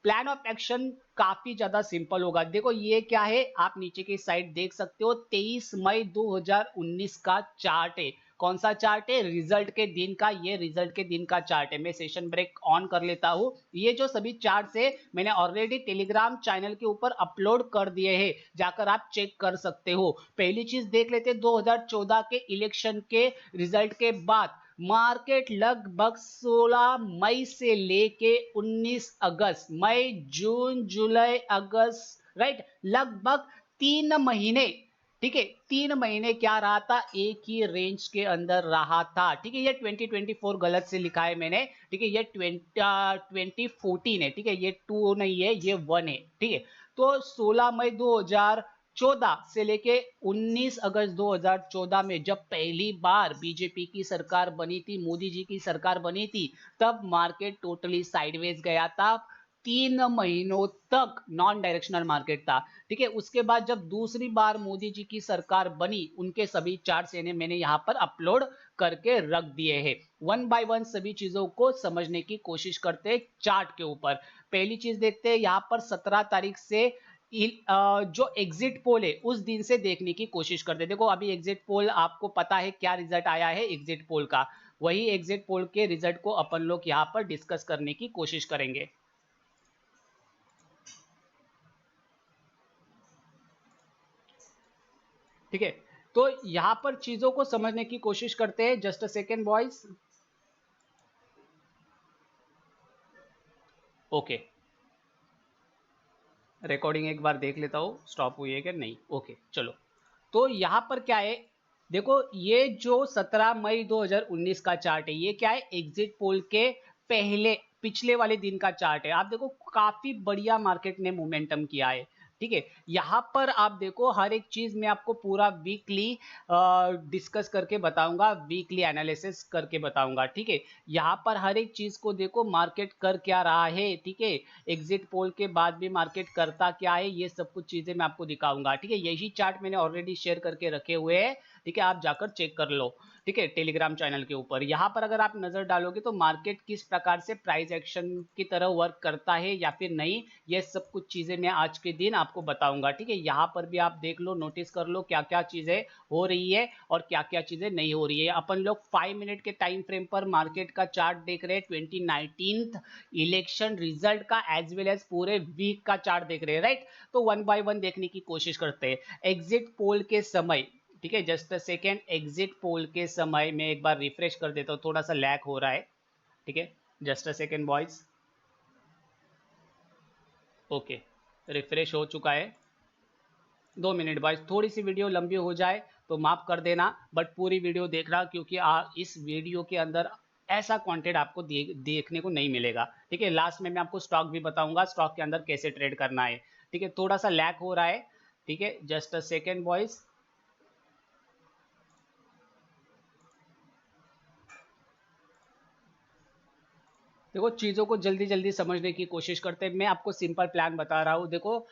प्लान ऑफ एक्शन काफी ज्यादा सिंपल होगा। देखो ये क्या है, आप नीचे की साइड देख सकते हो, 23 मई 2019 का चार्ट है। कौन सा चार्ट है, रिजल्ट के दिन का, ये रिजल्ट के दिन का चार्ट है। मैं सेशन ब्रेक ऑन कर लेता हूं। ये जो सभी चार्ट है मैंने ऑलरेडी टेलीग्राम चैनल के ऊपर अपलोड कर दिए हैं, जाकर आप चेक कर सकते हो। पहली चीज देख लेते 2014 के इलेक्शन के रिजल्ट के बाद मार्केट लगभग 16 मई से लेके 19 अगस्त, मई जून जुलाई अगस्त, राइट, लगभग 3 महीने, ठीक है, 3 महीने क्या रहा था, एक ही रेंज के अंदर रहा था। ठीक है, ये 2024 गलत से लिखा है मैंने, ठीक है, ये 2014 है, ठीक है, ये 2 नहीं है, ये 1 है। ठीक है, तो 16 मई 2014 से लेके 19 अगस्त 2014 में जब पहली बार बीजेपी की सरकार बनी थी, मोदी जी की सरकार बनी थी, तब मार्केट टोटली साइडवेज गया था। 3 महीनों तक नॉन डायरेक्शनल मार्केट था। ठीक है, उसके बाद जब दूसरी बार मोदी जी की सरकार बनी, उनके सभी चार्ट्स मैंने यहाँ पर अपलोड करके रख दिए हैं। वन बाय वन सभी चीजों को समझने की कोशिश करते हैं चार्ट के ऊपर। पहली चीज देखते हैं यहाँ पर 17 तारीख से जो एग्जिट पोल है उस दिन से देखने की कोशिश करते हैं। देखो अभी एग्जिट पोल आपको पता है क्या रिजल्ट आया है एग्जिट पोल का, वही एग्जिट पोल के रिजल्ट को अपन लोग यहाँ पर डिस्कस करने की कोशिश करेंगे। ठीक है, तो यहां पर चीजों को समझने की कोशिश करते हैं। Just a second boys, okay, recording एक बार देख लेता हूं स्टॉप हुई है कि नहीं। ओके चलो, तो यहां पर क्या है, देखो ये जो 17 मई 2019 का चार्ट है, ये क्या है, एग्जिट पोल के पहले पिछले वाले दिन का चार्ट है। आप देखो काफी बढ़िया मार्केट ने मोमेंटम किया है। ठीक है, यहां पर आप देखो हर एक चीज मैं आपको पूरा वीकली डिस्कस करके बताऊंगा, वीकली एनालिसिस करके बताऊंगा। ठीक है, यहां पर हर एक चीज को देखो मार्केट कर क्या रहा है। ठीक है, एग्जिट पोल के बाद भी मार्केट करता क्या है, ये सब कुछ चीजें मैं आपको दिखाऊंगा। ठीक है, यही चार्ट मैंने ऑलरेडी शेयर करके रखे हुए हैं। ठीक है, आप जाकर चेक कर लो। ठीक है, टेलीग्राम चैनल के ऊपर यहाँ पर अगर आप नजर डालोगे तो मार्केट किस प्रकार से प्राइस एक्शन की तरह वर्क करता है या फिर नहीं, ये सब कुछ चीजें मैं आज के दिन आपको बताऊंगा। ठीक है, यहाँ पर भी आप देख लो, नोटिस कर लो क्या क्या चीजें हो रही है और क्या क्या चीजें नहीं हो रही है। अपन लोग 5 मिनट के टाइम फ्रेम पर मार्केट का चार्ट देख रहे हैं, 2019 इलेक्शन रिजल्ट का एज वेल एज पूरे वीक का चार्ट देख रहे हैं, राइट। तो वन बाय वन देखने की कोशिश करते हैं। एग्जिट पोल के समय, ठीक है, just a second, exit poll के समय मैं एक बार रिफ्रेश कर देता हूँ, थोड़ा सा लैग हो रहा है। ठीक है, just a second boys, okay, refresh हो चुका है। 2 मिनट बॉयज, थोड़ी सी वीडियो लंबी हो जाए तो माफ कर देना, बट पूरी वीडियो देखना, क्योंकि इस वीडियो के अंदर ऐसा कंटेंट आपको देखने को नहीं मिलेगा। ठीक है, लास्ट में मैं आपको स्टॉक भी बताऊंगा, स्टॉक के अंदर कैसे ट्रेड करना है। ठीक है, थोड़ा सा लैग हो रहा है। ठीक है, जस्ट अ सेकेंड बॉयज। देखो, चीजों को जल्दी जल्दी समझने की कोशिश करते हैं। मैं आपको सिंपल प्लान बता रहा हूं। देखो,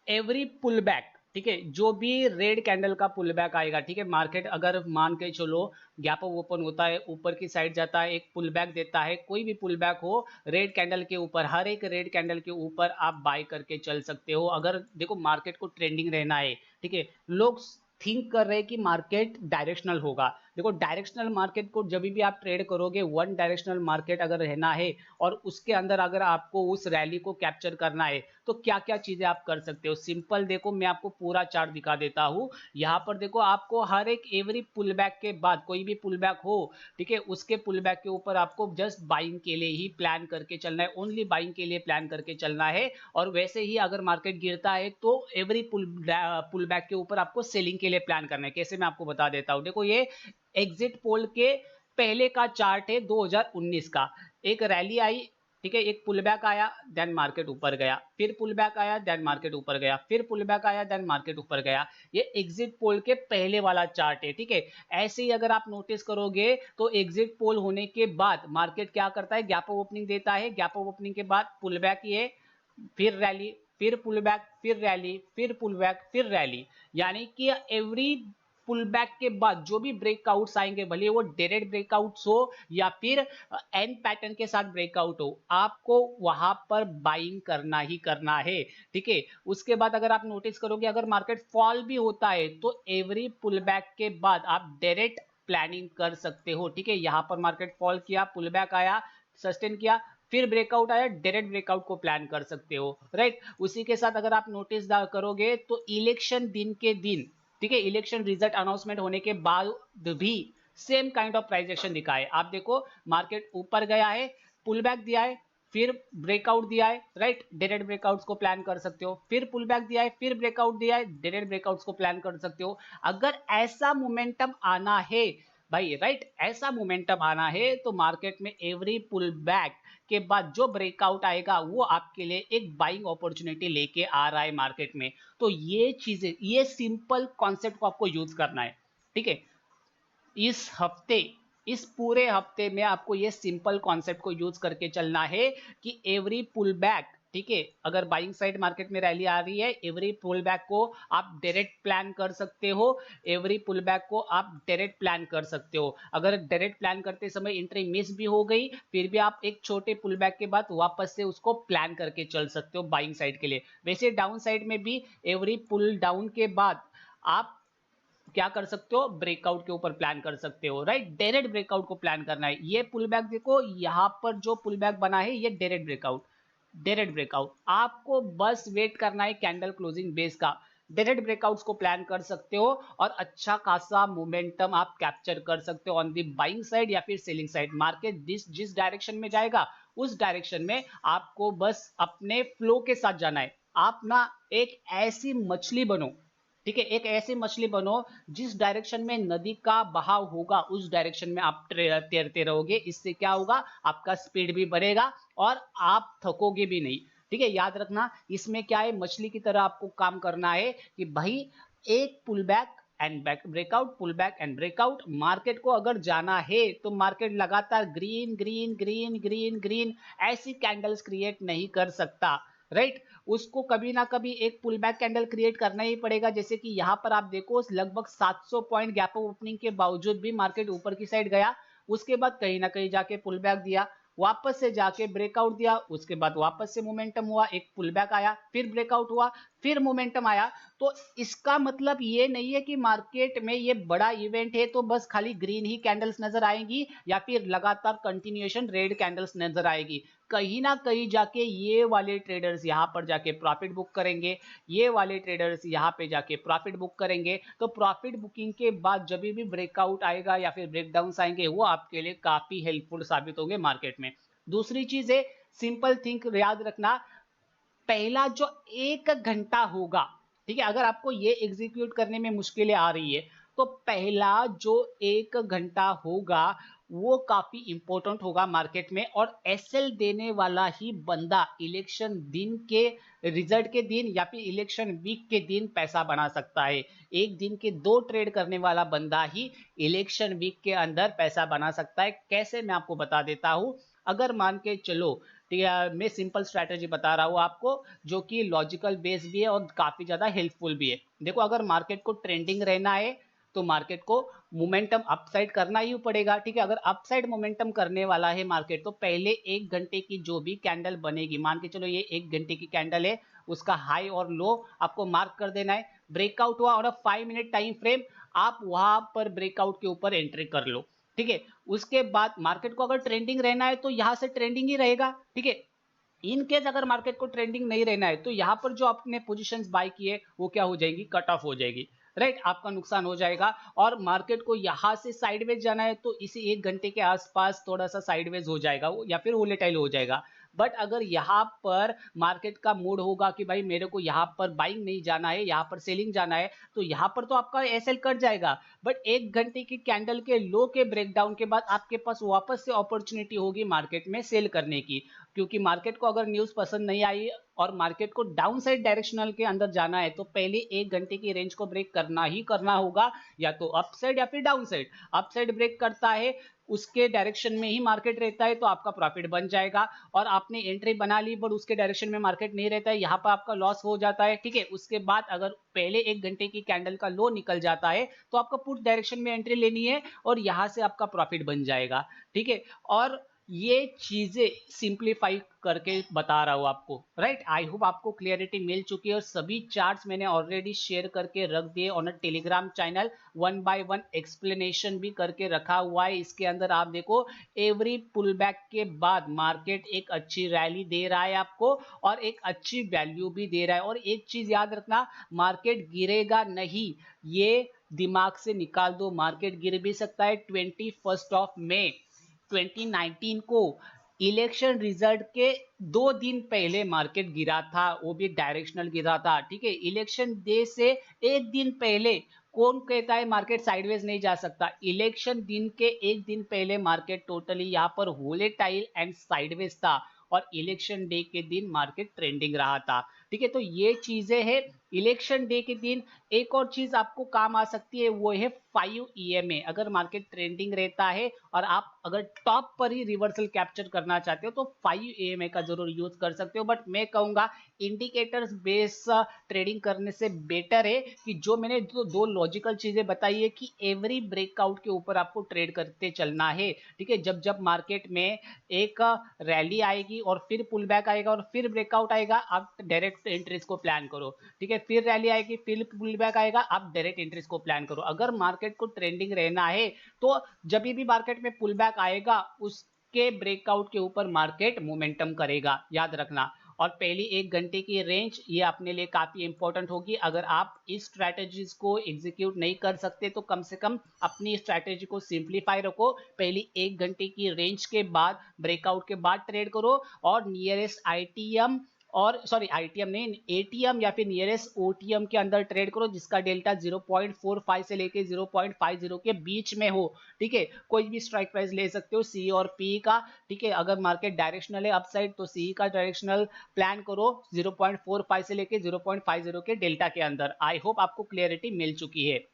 एवरी पुल बैक, ठीक है, जो भी रेड कैंडल का पुल बैक आएगा, ठीक है, मार्केट अगर मान के चलो गैप अप ओपन होता है, ऊपर की साइड जाता है, एक पुल बैक देता है, कोई भी पुल बैक हो रेड कैंडल के ऊपर, हर एक रेड कैंडल के ऊपर आप बाय करके चल सकते हो। अगर देखो मार्केट को ट्रेंडिंग रहना है, ठीक है, लोग थिंक कर रहे हैं कि मार्केट डायरेक्शनल होगा। देखो, डायरेक्शनल मार्केट को जब भी आप ट्रेड करोगे, वन डायरेक्शनल मार्केट अगर रहना है और उसके अंदर अगर आपको उस रैली को कैप्चर करना है, तो क्या क्या चीजें आप कर सकते हो। सिंपल देखो, मैं आपको पूरा चार्ट दिखा देता हूं। यहाँ पर देखो, आपको हर एक एवरी पुल बैक के बाद, कोई भी पुल बैक हो, ठीक है, उसके पुल बैक के ऊपर आपको जस्ट बाइंग के लिए ही प्लान करके चलना है, ओनली बाइंग के लिए प्लान करके चलना है। और वैसे ही अगर मार्केट गिरता है तो एवरी पुल बैक के ऊपर आपको सेलिंग के लिए प्लान करना है। कैसे, मैं आपको बता देता हूं। देखो, ये एग्जिट पोल के पहले का चार्ट है 2019 का। एक रैली आई, ठीक है, एक पुल बैक आया, देन मार्केट ऊपर गया, फिर पुल बैक आया, देन मार्केट ऊपर गया, फिर पुल बैक आया, देन मार्केट ऊपर गया। ये एग्जिट पोल के पहले वाला चार्ट है। ठीक है, ऐसे ही अगर आप नोटिस करोगे तो एग्जिट पोल होने के बाद मार्केट क्या करता है, गैप अप ओपनिंग देता है, गैप अप ओपनिंग के बाद पुल बैक, ये फिर रैली, फिर पुल बैक, फिर रैली, फिर पुल बैक, फिर रैली। यानी कि एवरी पुल बैक के बाद जो भी ब्रेकआउट्स आएंगे, भले वो डायरेक्ट ब्रेकआउट्स हो या फिर एन पैटर्न के साथ ब्रेकआउट हो, आपको वहां पर बाइंग करना ही करना है। ठीक है, उसके बाद अगर आप नोटिस करोगे, अगर मार्केट फॉल भी होता है तो एवरी पुल बैक के बाद आप डायरेक्ट प्लानिंग कर सकते हो। ठीक है, यहां पर मार्केट फॉल किया, पुल बैक आया, सस्टेन किया, फिर ब्रेकआउट आया, डायरेक्ट ब्रेकआउट को प्लान कर सकते हो। राइट, उसी के साथ अगर आप नोटिस करोगे तो इलेक्शन दिन के दिन, ठीक है, इलेक्शन रिजल्ट अनाउंसमेंट होने के बाद भी same kind of price action दिखा है। आप देखो, मार्केट ऊपर गया है, पुल बैक दिया है, फिर ब्रेकआउट दिया है, राइट, डायरेक्ट ब्रेकआउट्स को प्लान कर सकते हो, फिर पुल बैक दिया है, फिर ब्रेकआउट दिया है, डायरेक्ट ब्रेकआउट्स को प्लान कर सकते हो। अगर ऐसा मोमेंटम आना है भाई, राइट, ऐसा मोमेंटम आना है तो मार्केट में एवरी पुल बैक के बाद जो ब्रेकआउट आएगा वो आपके लिए एक बाइंग अपॉर्चुनिटी लेके आ रहा है मार्केट में। तो ये चीजें, ये सिंपल कॉन्सेप्ट को आपको यूज करना है। ठीक है, इस हफ्ते, इस पूरे हफ्ते में आपको ये सिंपल कॉन्सेप्ट को यूज करके चलना है कि एवरी पुल बैक, ठीक है, अगर बाइंग साइड मार्केट में रैली आ रही है, एवरी पुल बैक को आप डायरेक्ट प्लान कर सकते हो, एवरी पुल बैक को आप डायरेक्ट प्लान कर सकते हो। अगर डायरेक्ट प्लान करते समय एंट्री मिस भी हो गई, फिर भी आप एक छोटे पुल बैक के बाद वापस से उसको प्लान करके चल सकते हो बाइंग साइड के लिए। वैसे डाउन साइड में भी एवरी पुल डाउन के बाद आप क्या कर सकते हो, ब्रेकआउट के ऊपर प्लान कर सकते हो। राइट, डायरेक्ट ब्रेकआउट को प्लान करना है। ये पुल बैक देखो, यहां पर जो पुल बैक बना है ये डायरेक्ट ब्रेकआउट, डायरेक्ट ब्रेकआउट, आपको बस वेट करना है कैंडल क्लोजिंग बेस का। डायरेक्ट ब्रेकआउट्स को प्लान कर सकते हो और अच्छा खासा मोमेंटम आप कैप्चर कर सकते हो ऑन दी बाइंग साइड या फिर सेलिंग साइड। मार्केट जिस डायरेक्शन में जाएगा उस डायरेक्शन में आपको बस अपने फ्लो के साथ जाना है। आप ना एक ऐसी मछली बनो, ठीक है, एक ऐसी मछली बनो जिस डायरेक्शन में नदी का बहाव होगा उस डायरेक्शन में आप तैरते रहोगे। इससे क्या होगा, आपका स्पीड भी बढ़ेगा और आप थकोगे भी नहीं। ठीक है, याद रखना, इसमें क्या है, मछली की तरह आपको काम करना है कि भाई एक pull back and back breakout, pull back and breakout. Market को अगर जाना है तो मार्केट लगातार green green green green green ऐसी कैंडल्स क्रिएट नहीं कर सकता। राइट, उसको कभी ना कभी एक पुल बैक कैंडल क्रिएट करना ही पड़ेगा। जैसे कि यहां पर आप देखो, लगभग 700 पॉइंट गैप अप ओपनिंग के बावजूद भी मार्केट ऊपर की साइड गया, उसके बाद कहीं ना कहीं जाके पुल बैक दिया, वापस से जाके ब्रेकआउट दिया, उसके बाद वापस से मोमेंटम हुआ, एक पुल बैक आया, फिर ब्रेकआउट हुआ, फिर मोमेंटम आया। तो इसका मतलब ये नहीं है कि मार्केट में ये बड़ा इवेंट है तो बस खाली ग्रीन ही कैंडल्स नजर आएंगी या फिर लगातार कंटिन्यूएशन रेड कैंडल्स नजर आएगी। कहीं ना कहीं जाके ये वाले ट्रेडर्स यहाँ पर जाके प्रॉफिट बुक करेंगे, ये वाले ट्रेडर्स यहाँ पे जाके प्रॉफिट बुक करेंगे। तो प्रॉफिट बुकिंग के बाद जब भी ब्रेकआउट आएगा या फिर ब्रेकडाउन आएंगे, वो आपके लिए काफी हेल्पफुल साबित होंगे मार्केट में। दूसरी चीज है, सिंपल थिंक याद रखना, पहला जो 1 घंटा होगा, ठीक है, अगर आपको ये एग्जीक्यूट करने में मुश्किलें आ रही है तो पहला जो 1 घंटा होगा वो काफी इंपॉर्टेंट होगा मार्केट में, और एसएल देने वाला ही बंदा इलेक्शन दिन के रिजल्ट के दिन या फिर इलेक्शन वीक के दिन पैसा बना सकता है। एक दिन के 2 ट्रेड करने वाला बंदा ही इलेक्शन वीक के अंदर पैसा बना सकता है। कैसे, मैं आपको बता देता हूं। अगर मान के चलो, ठीक है, मैं सिंपल स्ट्रैटेजी बता रहा हूं आपको, जो कि लॉजिकल बेस भी है और काफी ज्यादा हेल्पफुल भी है। देखो, अगर मार्केट को ट्रेंडिंग रहना है तो मार्केट को मोमेंटम अपसाइड करना ही पड़ेगा, ठीक है। अगर अपसाइड मोमेंटम करने वाला है मार्केट, तो पहले 1 घंटे की जो भी कैंडल बनेगी, मान के चलो ये 1 घंटे की कैंडल है, उसका हाई और लो आपको मार्क कर देना है। ब्रेकआउट हुआ और 5 मिनट टाइम फ्रेम, आप वहां पर ब्रेकआउट के ऊपर एंट्री कर लो, ठीक है। उसके बाद मार्केट को अगर ट्रेंडिंग रहना है तो यहां से ट्रेंडिंग ही रहेगा, ठीक है। इन केस अगर मार्केट को ट्रेंडिंग नहीं रहना है तो यहां पर जो आपने पोजीशंस बाय किए वो क्या हो जाएगी, कट ऑफ हो जाएगी, राइट, आपका नुकसान हो जाएगा। और मार्केट को यहां से साइडवेज जाना है तो इसी 1 घंटे के आसपास थोड़ा सा साइडवेज हो जाएगा या फिर वोलेटाइल हो जाएगा। बट अगर यहाँ पर मार्केट का मूड होगा कि भाई मेरे को यहाँ पर बाइंग नहीं जाना है, यहाँ पर सेलिंग जाना है, तो यहाँ पर तो आपका एसएल कट जाएगा। बट 1 घंटे की कैंडल के लो के ब्रेकडाउन के बाद आपके पास वापस से अपॉर्चुनिटी होगी मार्केट में सेल करने की, क्योंकि मार्केट को अगर न्यूज पसंद नहीं आई और मार्केट को डाउन साइड डायरेक्शनल के अंदर जाना है तो पहले 1 घंटे की रेंज को ब्रेक करना ही करना होगा, या तो अप साइड या फिर downside. Upside break करता है, उसके डायरेक्शन में ही मार्केट रहता है तो आपका प्रॉफिट बन जाएगा। और आपने एंट्री बना ली बट उसके डायरेक्शन में मार्केट नहीं रहता है, यहाँ पर आपका लॉस हो जाता है, ठीक है। उसके बाद अगर पहले 1 घंटे की कैंडल का लो निकल जाता है तो आपको पुट डायरेक्शन में एंट्री लेनी है और यहां से आपका प्रॉफिट बन जाएगा, ठीक है। और ये चीजें सिंप्लीफाई करके बता रहा हूं आपको, राइट। आई होप आपको क्लियरिटी मिल चुकी है और सभी चार्ट्स मैंने ऑलरेडी शेयर करके रख दिए on a Telegram channel, 1 by 1 explanation भी करके रखा हुआ है। इसके अंदर आप देखो, एवरी पुल बैक के बाद मार्केट एक अच्छी रैली दे रहा है आपको और एक अच्छी वैल्यू भी दे रहा है। और एक चीज याद रखना, मार्केट गिरेगा नहीं, ये दिमाग से निकाल दो। मार्केट गिर भी सकता है। 21 मई 2019 को इलेक्शन रिजल्ट के 2 दिन पहले मार्केट गिरा था, वो भी डायरेक्शनल गिरा था, ठीक है। इलेक्शन डे से 1 दिन पहले कौन कहता है मार्केट साइडवेज नहीं जा सकता? इलेक्शन दिन के 1 दिन पहले मार्केट टोटली यहाँ पर वोलेटाइल एंड साइडवेज था और इलेक्शन डे के दिन मार्केट ट्रेंडिंग रहा था, ठीक है। तो ये चीजें हैं इलेक्शन डे के दिन। एक और चीज आपको काम आ सकती है, वो है 5 EMA। अगर मार्केट ट्रेंडिंग रहता है और आप अगर टॉप पर ही रिवर्सल कैप्चर करना चाहते हो तो 5 EMA का जरूर यूज कर सकते हो। बट मैं कहूंगा इंडिकेटर्स बेस ट्रेडिंग करने से बेटर है कि जो मैंने दो लॉजिकल चीजें बताई है कि एवरी ब्रेकआउट के ऊपर आपको ट्रेड करते चलना है, ठीक है। जब जब मार्केट में एक रैली आएगी और फिर पुल बैक आएगा और फिर ब्रेकआउट आएगा, आप डायरेक्ट एंट्रीज को प्लान करो, ठीक है। फिर रैली आएगी, फिर पुल बैक आएगा, आप डायरेक्ट एंट्रीज को प्लान करो। अगर मार्केट को ट्रेंडिंग रहना है तो जब भी मार्केट में पुल बैक आएगा उसके ब्रेकआउट के ऊपर मार्केट मोमेंटम करेगा, याद रखना। और पहली 1 घंटे की रेंज ये अपने लिए काफी इंपॉर्टेंट होगी। अगर आप इस स्ट्रैटेजीज को एग्जीक्यूट नहीं कर सकते तो कम से कम अपनी स्ट्रैटेजी को सिंप्लीफाई रखो। पहली 1 घंटे की रेंज के बाद ब्रेकआउट के बाद ट्रेड करो और नियरेस्ट आईटीएम और सॉरी आईटीएम नहीं, एटीएम या फिर नियरेस्ट ओटीएम के अंदर ट्रेड करो जिसका डेल्टा 0.45 से लेके 0.50 के बीच में हो, ठीक है। कोई भी स्ट्राइक प्राइस ले सकते हो सी और पी का, ठीक है। अगर मार्केट डायरेक्शनल है अपसाइड तो सी का डायरेक्शनल प्लान करो 0.45 से लेके 0.50 के डेल्टा के अंदर। आई होप आपको क्लियरिटी मिल चुकी है।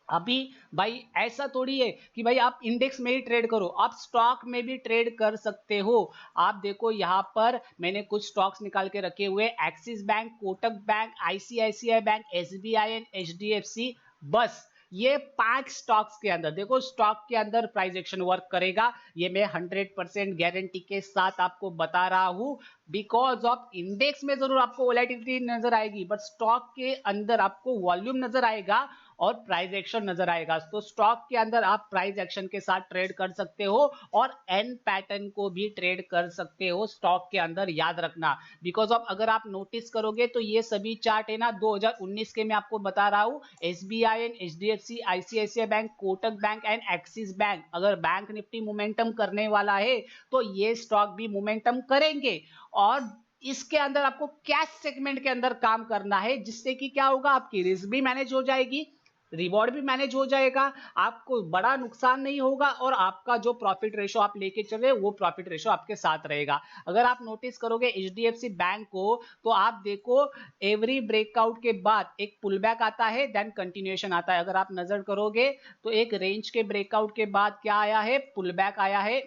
अभी भाई ऐसा थोड़ी है कि भाई आप इंडेक्स में ही ट्रेड करो, आप स्टॉक में भी ट्रेड कर सकते हो। आप देखो यहाँ पर मैंने कुछ स्टॉक्स निकाल के रखे हुए, axis bank, Kotak bank, ICICI bank, SBI and HDFC. बस ये 5 स्टॉक्स के अंदर देखो, स्टॉक के अंदर प्राइस एक्शन वर्क करेगा, ये मैं 100% गारंटी के साथ आपको बता रहा हूं। बिकॉज ऑफ इंडेक्स में जरूर आपको वोलेटिलिटी नजर आएगी बट स्टॉक के अंदर आपको वॉल्यूम नजर आएगा और प्राइस एक्शन नजर आएगा। तो स्टॉक के अंदर आप प्राइस एक्शन के साथ ट्रेड कर सकते हो और एन पैटर्न को भी ट्रेड कर सकते हो स्टॉक के अंदर, याद रखना। बिकॉज ऑफ अगर आप नोटिस करोगे तो ये सभी चार्ट है ना 2019 के मैं आपको बता रहा हूं, SBI and HDFC, ICICI bank, Kotak bank and axis bank. अगर बैंक निफ्टी मोमेंटम करने वाला है तो ये स्टॉक भी मोमेंटम करेंगे। और इसके अंदर आपको कैश सेगमेंट के अंदर काम करना है जिससे कि क्या होगा, आपकी रिस्क भी मैनेज हो जाएगी, रिवॉर्ड भी मैनेज हो जाएगा, आपको बड़ा नुकसान नहीं होगा और आपका जो प्रॉफिट रेशो आप लेके चल रहे हो वो प्रॉफिट रेशो आपके साथ रहेगा। अगर आप नोटिस करोगे एचडीएफसी बैंक को, तो आप देखो एवरी ब्रेकआउट के बाद एक पुल बैक आता है, देन कंटिन्यूएशन आता है। अगर आप नजर करोगे तो एक रेंज के ब्रेकआउट के बाद क्या आया है, पुल बैक आया है,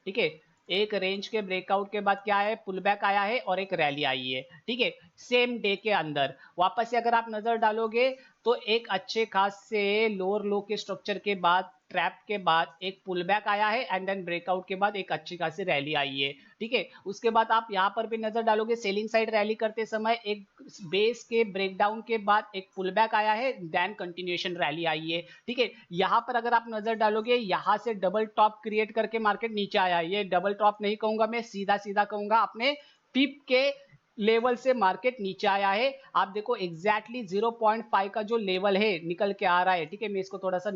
ठीक है। एक रेंज के ब्रेकआउट के बाद क्या है, पुल बैक आया है और एक रैली आई है, ठीक है। सेम डे के अंदर वापस से अगर आप नजर डालोगे तो एक अच्छे खास से लोअर लो के स्ट्रक्चर के बाद, ट्रैप के बाद एक पुल बैक आया है एंड देन ब्रेकआउट के बाद एक अच्छी खासी रैली आई है, ठीक है। उसके बाद आप यहां पर भी नजर डालोगे, सेलिंग साइड रैली करते समय एक बेस के ब्रेकडाउन के बाद एक पुल बैक आया है, देन कंटिन्यूएशन रैली आई है, ठीक है। यहां पर अगर आप नजर डालोगे, यहां से डबल टॉप क्रिएट करके मार्केट नीचे आया है। ये डबल टॉप नहीं कहूंगा मैं, सीधा सीधा कहूंगा अपने पिप के लेवल से मार्केट नीचे आया है। आप देखो एग्जैक्टली 0.5 का जो लेवल है निकल के आ रहा है, ठीक है। मैं इसको थोड़ा सा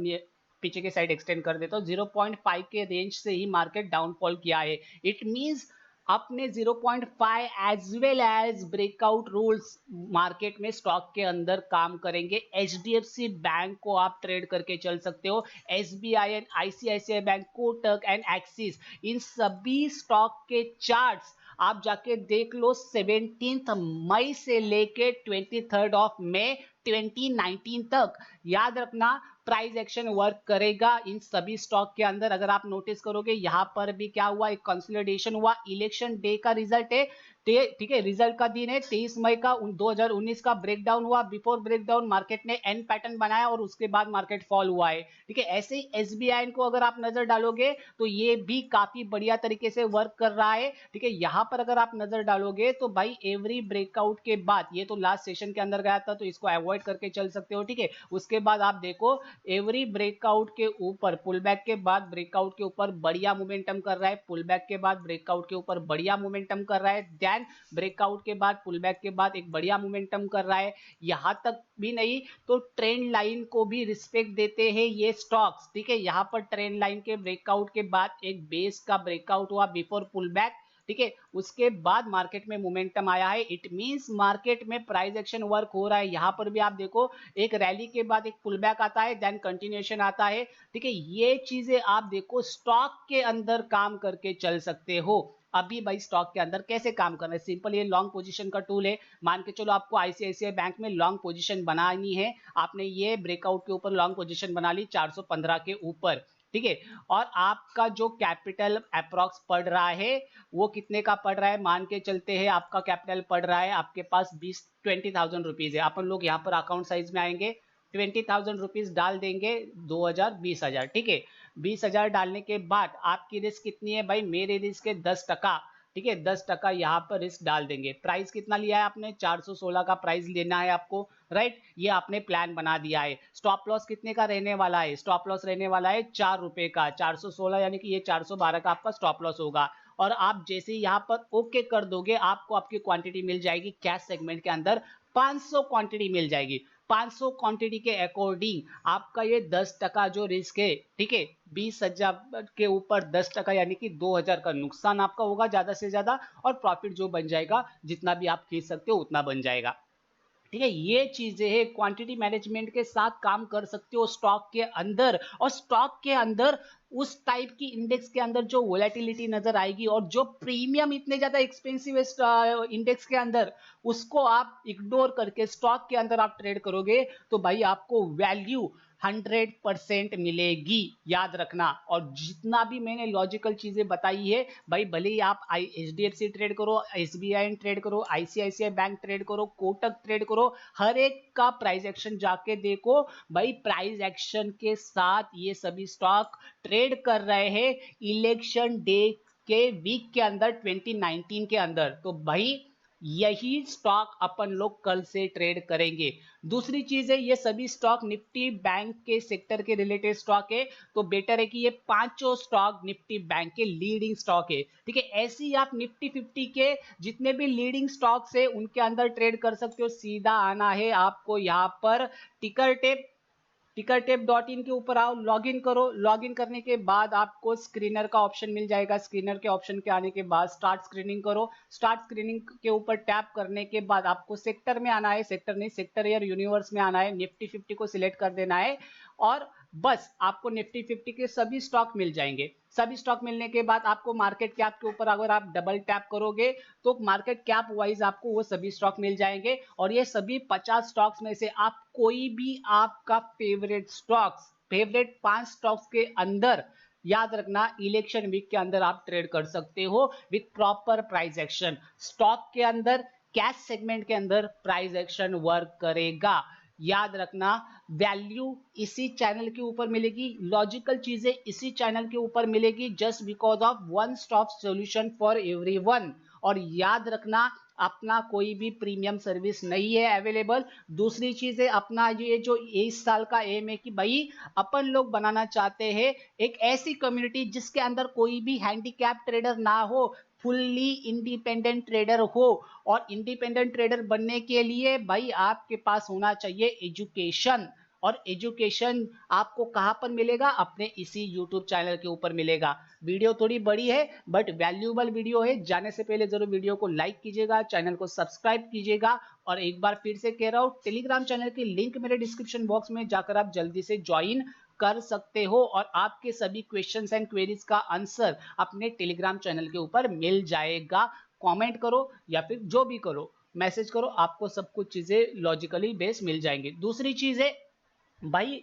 पीछे के साइड एक्सटेंड कर देता हूँ। 0.5 के रेंज से ही मार्केट डाउनफॉल किया है। इट मींस अपने 0.5 as well as breakout rules market में स्टॉक के अंदर काम करेंगे। एचडीएफसी बैंक को आप ट्रेड करके चल सकते हो, SBI and ICICI bank, Kotak and Axis, इन सभी स्टॉक के चार्ट्स आप जाके देख लो। 17 मई से लेके 23 मई 2019 तक, याद रखना प्राइस एक्शन वर्क करेगा इन सभी स्टॉक के अंदर। अगर आप नोटिस करोगे यहां पर भी क्या हुआ, एक कंसोलिडेशन हुआ। इलेक्शन डे का रिजल्ट है, ठीक है, रिजल्ट का दिन है 23 मई का 2019 का। ब्रेकडाउन हुआ, बिफोर ब्रेकडाउन मार्केट ने एन पैटर्न बनाया और उसके बाद मार्केट फॉल हुआ है, ठीक है। ऐसे ही एसबीआई को अगर आप नजर डालोगे तो ये भी काफी बढ़िया तरीके से वर्क कर रहा है, ठीक है। यहां पर अगर आप नजर डालोगे तो भाई एवरी ब्रेकआउट के बाद, ये तो लास्ट सेशन के अंदर गया था तो इसको अवॉइड करके चल सकते हो, ठीक है। उसके बाद आप देखो एवरी ब्रेकआउट के ऊपर, पुल बैक के बाद ब्रेकआउट के ऊपर बढ़िया मोमेंटम कर रहा है, पुल बैक के बाद ब्रेकआउट के ऊपर बढ़िया मोमेंटम कर रहा है, देन ब्रेकआउट के बाद पुल बैक के बाद एक बढ़िया मोमेंटम कर रहा है। यहां तक भी नहीं तो ट्रेंड लाइन को भी रिस्पेक्ट देते हैं ये स्टॉक्स, ठीक है। यहां पर ट्रेंड लाइन के ब्रेकआउट के बाद एक बेस का ब्रेकआउट हुआ बिफोर पुल बैक, ठीक है। उसके बाद मार्केट में मोमेंटम आया है। इट मींस मार्केट में प्राइस एक्शन वर्क हो रहा है। यहां पर भी आप देखो एक रैली के बाद एक पुल बैक आता है, देन कंटिन्यूएशन आता है, ठीक है। ये चीजें आप देखो स्टॉक के अंदर काम करके चल सकते हो। अभी भाई स्टॉक के अंदर कैसे काम करना है, सिंपल, ये लॉन्ग पोजीशन का टूल है। मान के चलो आपको आईसीआईसीआई बैंक में लॉन्ग पोजीशन बनानी है, आपने ये ब्रेकआउट के ऊपर लॉन्ग पोजीशन बना ली 415 के ऊपर, ठीक है। और आपका जो कैपिटल अप्रॉक्स पड़ रहा है वो कितने का पड़ रहा है, मान के चलते हैं आपका कैपिटल पड़ रहा है, आपके पास 20,000 रुपीज है। अपन लोग यहाँ पर अकाउंट साइज में आएंगे, 20,000 रुपीज डाल देंगे, 2,000 20,000, ठीक है। 20,000 डालने के बाद आपकी रिस्क कितनी है भाई, मेरे रिस्क है 10%, ठीक है। 10% यहाँ पर रिस्क डाल देंगे। प्राइस कितना लिया है आपने, 416 का प्राइस लेना है आपको, राइट। ये आपने प्लान बना दिया है। स्टॉप लॉस कितने का रहने वाला है, स्टॉप लॉस रहने वाला है 4 रुपए का, 416 यानी कि ये 412 का आपका स्टॉप लॉस होगा। और आप जैसे ही यहाँ पर ओके कर दोगे, आपको आपकी क्वांटिटी मिल जाएगी कैश सेगमेंट के अंदर, 500 क्वांटिटी मिल जाएगी। 500 क्वांटिटी के अकॉर्डिंग आपका ये 10% जो रिस्क है, ठीक है, 20,000 के ऊपर 10% यानी कि 2,000 का नुकसान आपका होगा ज्यादा से ज्यादा, और प्रॉफिट जो बन जाएगा जितना भी आप खरीद सकते हो उतना बन जाएगा, ठीक है। ये चीजें है, क्वांटिटी मैनेजमेंट के साथ काम कर सकते हो स्टॉक के अंदर। और स्टॉक के अंदर उस टाइप की इंडेक्स के अंदर जो वोलेटिलिटी नजर आएगी और जो प्रीमियम इतने ज्यादा एक्सपेंसिव इंडेक्स के अंदर, उसको आप इग्नोर करके स्टॉक के अंदर आप ट्रेड करोगे तो भाई आपको वैल्यू 100% मिलेगी, याद रखना। और जितना भी मैंने लॉजिकल चीजें बताई है भाई, भले ही आप एचडीएफसी ट्रेड करो, एसबीआई ट्रेड करो, आईसीआईसीआई बैंक ट्रेड करो, कोटक ट्रेड करो, हर एक का प्राइस एक्शन जाके देखो भाई। प्राइस एक्शन के साथ ये सभी स्टॉक ट्रेड कर रहे हैं इलेक्शन डे के वीक के अंदर, 2019 के अंदर। तो भाई यही स्टॉक अपन लोग कल से ट्रेड करेंगे। दूसरी चीज है, ये सभी स्टॉक निफ्टी बैंक के सेक्टर के रिलेटेड स्टॉक है, तो बेटर है कि ये पांचों स्टॉक निफ्टी बैंक के लीडिंग स्टॉक है, ठीक है। ऐसे ही आप निफ्टी 50 के जितने भी लीडिंग स्टॉक्स है उनके अंदर ट्रेड कर सकते हो। सीधा आना है आपको यहाँ पर टिकर टेप tickertape.in के ऊपर आओ, लॉगिन करो। लॉगिन करने के बाद आपको स्क्रीनर का ऑप्शन मिल जाएगा। स्क्रीनर के ऑप्शन के आने के बाद स्टार्ट स्क्रीनिंग करो। स्टार्ट स्क्रीनिंग के ऊपर टैप करने के बाद आपको सेक्टर में आना है, सेक्टर नहीं सेक्टर या यूनिवर्स में आना है। निफ्टी 50 को सिलेक्ट कर देना है और बस आपको निफ्टी 50 के सभी स्टॉक मिल जाएंगे। सभी स्टॉक मिलने के बाद आपको मार्केट कैप के ऊपर अगर आप डबल टैप करोगे तो मार्केट कैप वाइज आपको वो सभी स्टॉक मिल जाएंगे और ये सभी 50 स्टॉक्स में से आप कोई भी आपका फेवरेट स्टॉक्स, फेवरेट 5 स्टॉक्स के अंदर, याद रखना इलेक्शन वीक के अंदर आप ट्रेड कर सकते हो with proper price action. Stock के अंदर, कैश सेगमेंट के अंदर प्राइस एक्शन वर्क करेगा। याद रखना वैल्यू इसी चैनल के ऊपर मिलेगी, लॉजिकल चीजें इसी चैनल के ऊपर मिलेगी, just because of one stop solution for everyone. और याद रखना अपना कोई भी प्रीमियम सर्विस नहीं है अवेलेबल। दूसरी चीज है अपना ये जो इस साल का एम है कि भाई अपन लोग बनाना चाहते हैं एक ऐसी कम्युनिटी जिसके अंदर कोई भी हैंडीकैप ट्रेडर ना हो, फुल्ली इंडिपेंडेंट ट्रेडर हो। और इंडिपेंडेंट ट्रेडर बनने के लिए भाई आपके पास होना चाहिए एजुकेशन। और एजुकेशन आपको कहां पर मिलेगा? अपने इसी यूट्यूब चैनल के ऊपर मिलेगा। वीडियो थोड़ी बड़ी है बट वैल्यूएबल वीडियो है। जाने से पहले जरूर वीडियो को लाइक कीजिएगा, चैनल को सब्सक्राइब कीजिएगा और एक बार फिर से कह रहा हूं टेलीग्राम चैनल की लिंक मेरे डिस्क्रिप्शन बॉक्स में जाकर आप जल्दी से ज्वाइन कर सकते हो और आपके सभी क्वेश्चंस एंड क्वेरीज का आंसर अपने टेलीग्राम चैनल के ऊपर मिल जाएगा। कमेंट करो या फिर जो भी करो, मैसेज करो, आपको सब कुछ चीजें लॉजिकली बेस मिल जाएंगे। दूसरी चीज है भाई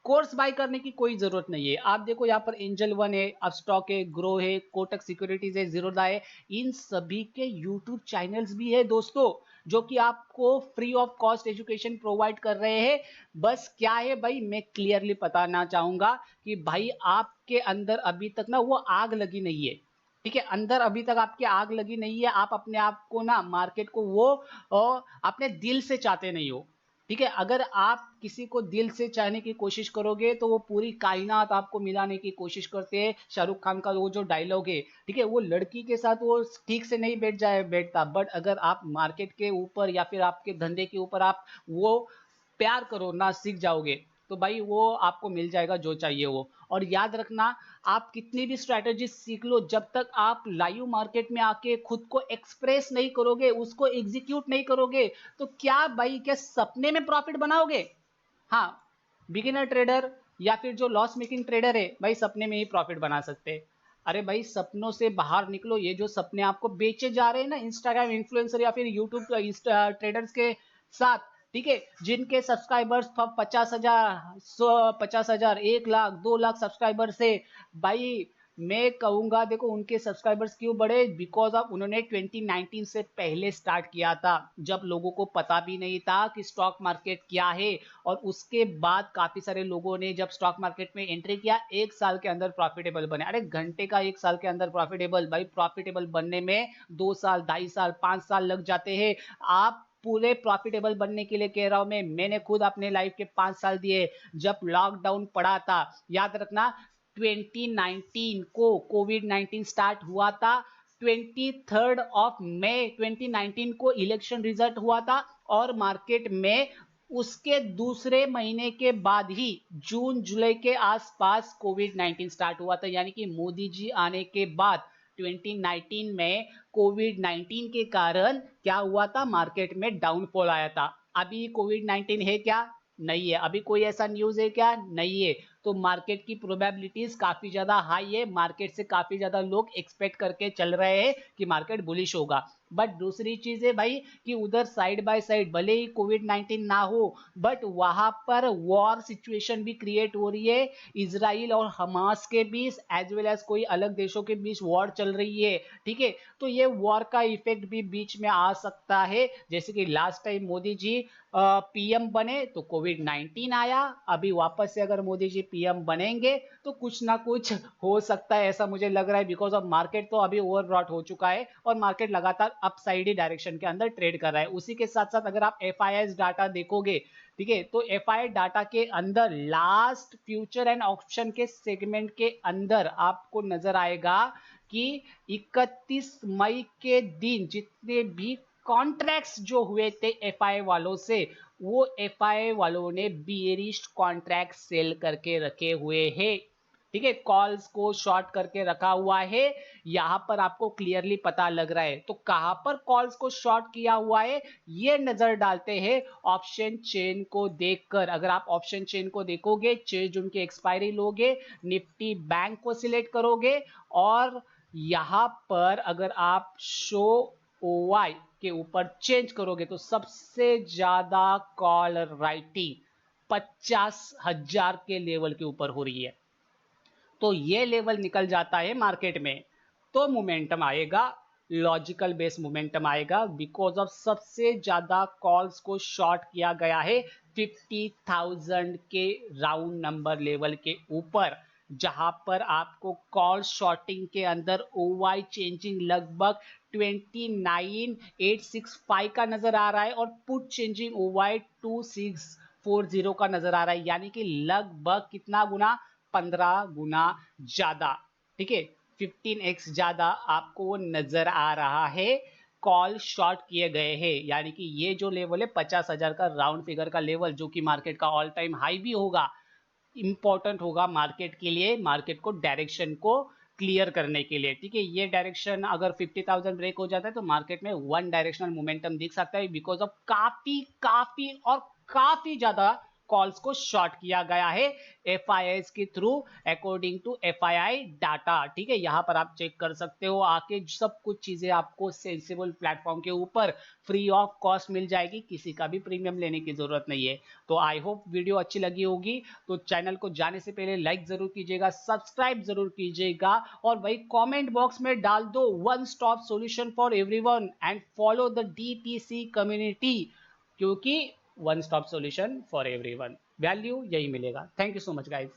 कोर्स बाय करने की कोई जरूरत नहीं है। आप देखो यहाँ पर एंजल वन है, अपस्टॉक है, ग्रो है, कोटक सिक्योरिटीज है, जीरोधा है, इन सभी के यूट्यूब चैनल्स भी है दोस्तों जो कि आपको free of cost education provide कर रहे हैं। बस क्या है भाई, मैं क्लियरली बताना चाहूंगा कि भाई आपके अंदर अभी तक ना वो आग लगी नहीं है। ठीक है, अंदर अभी तक आपकी आग लगी नहीं है। आप अपने आप को ना मार्केट को वो अपने दिल से चाहते नहीं हो। ठीक है, अगर आप किसी को दिल से चाहने की कोशिश करोगे तो वो पूरी कायनात आपको मिलाने की कोशिश करते हैं। शाहरुख खान का वो जो डायलॉग है, ठीक है, वो लड़की के साथ वो ठीक से नहीं बैठता, बट अगर आप मार्केट के ऊपर या फिर आपके धंधे के ऊपर आप वो प्यार करो ना सीख जाओगे तो भाई वो आपको मिल जाएगा जो चाहिए वो। और याद रखना आप कितनी भी स्ट्रैटेजी सीख लो, जब तक आप लाइव मार्केट में आके खुद को एक्सप्रेस नहीं करोगे, उसको एग्जीक्यूट नहीं करोगे, तो क्या भाई क्या सपने में प्रॉफिट बनाओगे? हाँ, बिगिनर ट्रेडर या फिर जो लॉस मेकिंग ट्रेडर है भाई सपने में ही प्रॉफिट बना सकते हैं। अरे भाई सपनों से बाहर निकलो। ये जो सपने आपको बेचे जा रहे हैं ना इंस्टाग्राम इन्फ्लुएंसर या फिर यूट्यूब ट्रेडर्स के साथ, ठीक है, जिनके सब्सक्राइबर्स 50,000, 50,000, 1 लाख, 2 लाख सब्सक्राइबर से, भाई मैं कहूंगा देखो उनके सब्सक्राइबर्स क्यों बढ़े, बिकॉज ऑफ उन्होंने 2019 से पहले स्टार्ट किया था जब लोगों को पता भी नहीं था कि स्टॉक मार्केट क्या है। और उसके बाद काफी सारे लोगों ने जब स्टॉक मार्केट में एंट्री किया 1 साल के अंदर प्रॉफिटेबल बने। अरे घंटे का 1 साल के अंदर प्रॉफिटेबल, भाई प्रॉफिटेबल बनने में 2 साल, 2.5 साल, 5 साल लग जाते हैं। आप पूरे प्रॉफिटेबल बनने के लिए कह रहा हूं मैंने खुद अपने लाइफ के 5 साल दिए। जब लॉकडाउन पड़ा था, याद रखना 2019 को कोविड 19 स्टार्ट हुआ था, 23 2019 को इलेक्शन रिजल्ट हुआ था और मार्केट में उसके दूसरे महीने के बाद ही जून जुलाई के आसपास कोविड 19 स्टार्ट हुआ था। यानी कि मोदी जी आने के बाद 2019 में कोविड 19 के कारण क्या हुआ था, मार्केट में डाउनफॉल आया था। अभी कोविड 19 है क्या? नहीं है। अभी कोई ऐसा न्यूज है क्या? नहीं है। तो मार्केट की प्रोबेबिलिटीज काफी ज्यादा हाई है। मार्केट से काफी ज्यादा लोग एक्सपेक्ट करके चल रहे हैं कि मार्केट बुलिश होगा। बट दूसरी चीज है भाई कि उधर साइड बाय साइड भले ही कोविड 19 ना हो बट वहां पर वॉर सिचुएशन भी क्रिएट हो रही है। इजराइल और हमास के बीच एज वेल एज कोई अलग देशों के बीच वॉर चल रही है। ठीक है, तो ये वॉर का इफेक्ट भी बीच में आ सकता है। जैसे कि last time Modi ji PM बने तो कोविड 19 आया। अभी वापस से अगर मोदी जी पीएम बनेंगे तो कुछ ना कुछ हो सकता है, ऐसा मुझे लग रहा है। बिकॉज ऑफ मार्केट तो अभी ओवरब्रॉट हो चुका है और मार्केट लगातार अपसाइड ही डायरेक्शन के अंदर ट्रेड कर रहा है। उसी के साथ साथ अगर आप एफआईआई डाटा देखोगे, ठीक है, तो एफआईआई डाटा के अंदर लास्ट फ्यूचर एंड ऑप्शन के सेगमेंट के अंदर आपको नजर आएगा कि 31 मई के दिन जितने भी कॉन्ट्रैक्ट्स जो हुए थे एफआईआई वालों से, वो एफआईआई वालों ने बियरिश कॉन्ट्रैक्ट सेल करके रखे हुए हैं। ठीक है, कॉल्स को शॉर्ट करके रखा हुआ है, यहां पर आपको क्लियरली पता लग रहा है। तो कहां पर कॉल्स को शॉर्ट किया हुआ है ये नजर डालते हैं ऑप्शन चेन को देखकर। अगर आप ऑप्शन चेन को देखोगे, 6 जून की एक्सपायरी लोगे, निफ्टी बैंक को सिलेक्ट करोगे और यहां पर अगर आप शो ओवाई के ऊपर चेंज करोगे तो सबसे ज्यादा कॉल राइटिंग 50,000 के लेवल के ऊपर हो रही है। तो ये लेवल निकल जाता है मार्केट में तो मोमेंटम आएगा, लॉजिकल बेस मोमेंटम आएगा, बिकॉज ऑफ सबसे ज्यादा कॉल्स को शॉर्ट किया गया है 50,000 के राउंड नंबर लेवल के ऊपर, जहां पर आपको कॉल शॉर्टिंग के अंदर ओवाई चेंजिंग लगभग 29,865 का नजर आ रहा है और पुट चेंजिंग ओवाई 2640 का नजर आ रहा है, यानी कि लगभग कितना गुना, 15 गुना ज्यादा। ठीक है, 15x ज्यादा आपको वो नजर आ रहा है, कॉल शॉर्ट किए गए हैं। यानी कि ये जो लेवल है 50,000 का राउंड फिगर का लेवल, जो कि मार्केट का ऑल टाइम हाई भी होगा, इंपॉर्टेंट होगा मार्केट के लिए, मार्केट को डायरेक्शन को क्लियर करने के लिए। ठीक है, ये डायरेक्शन अगर 50,000 ब्रेक हो जाता है तो मार्केट में वन डायरेक्शनल मोमेंटम दिख सकता है, बिकॉज ऑफ काफी काफी और काफी ज्यादा कॉल्स को शॉर्ट किया गया है एफआईआई के through, according to FII data. ठीक है, यहां पर आप चेक कर सकते हो आके, सब कुछ चीजें आपको सेंसिबल प्लेटफॉर्म के ऊपर फ्री ऑफ कॉस्ट मिल जाएगी, किसी का भी प्रीमियम लेने की जरूरत नहीं है। तो आई होप वीडियो अच्छी लगी होगी। तो चैनल को जाने से पहले लाइक जरूर कीजिएगा, सब्सक्राइब जरूर कीजिएगा और वही कमेंट बॉक्स में डाल दो one stop solution for everyone and follow the DTC community, क्योंकि one stop solution for everyone, value यही मिलेगा। Thank you so much guys.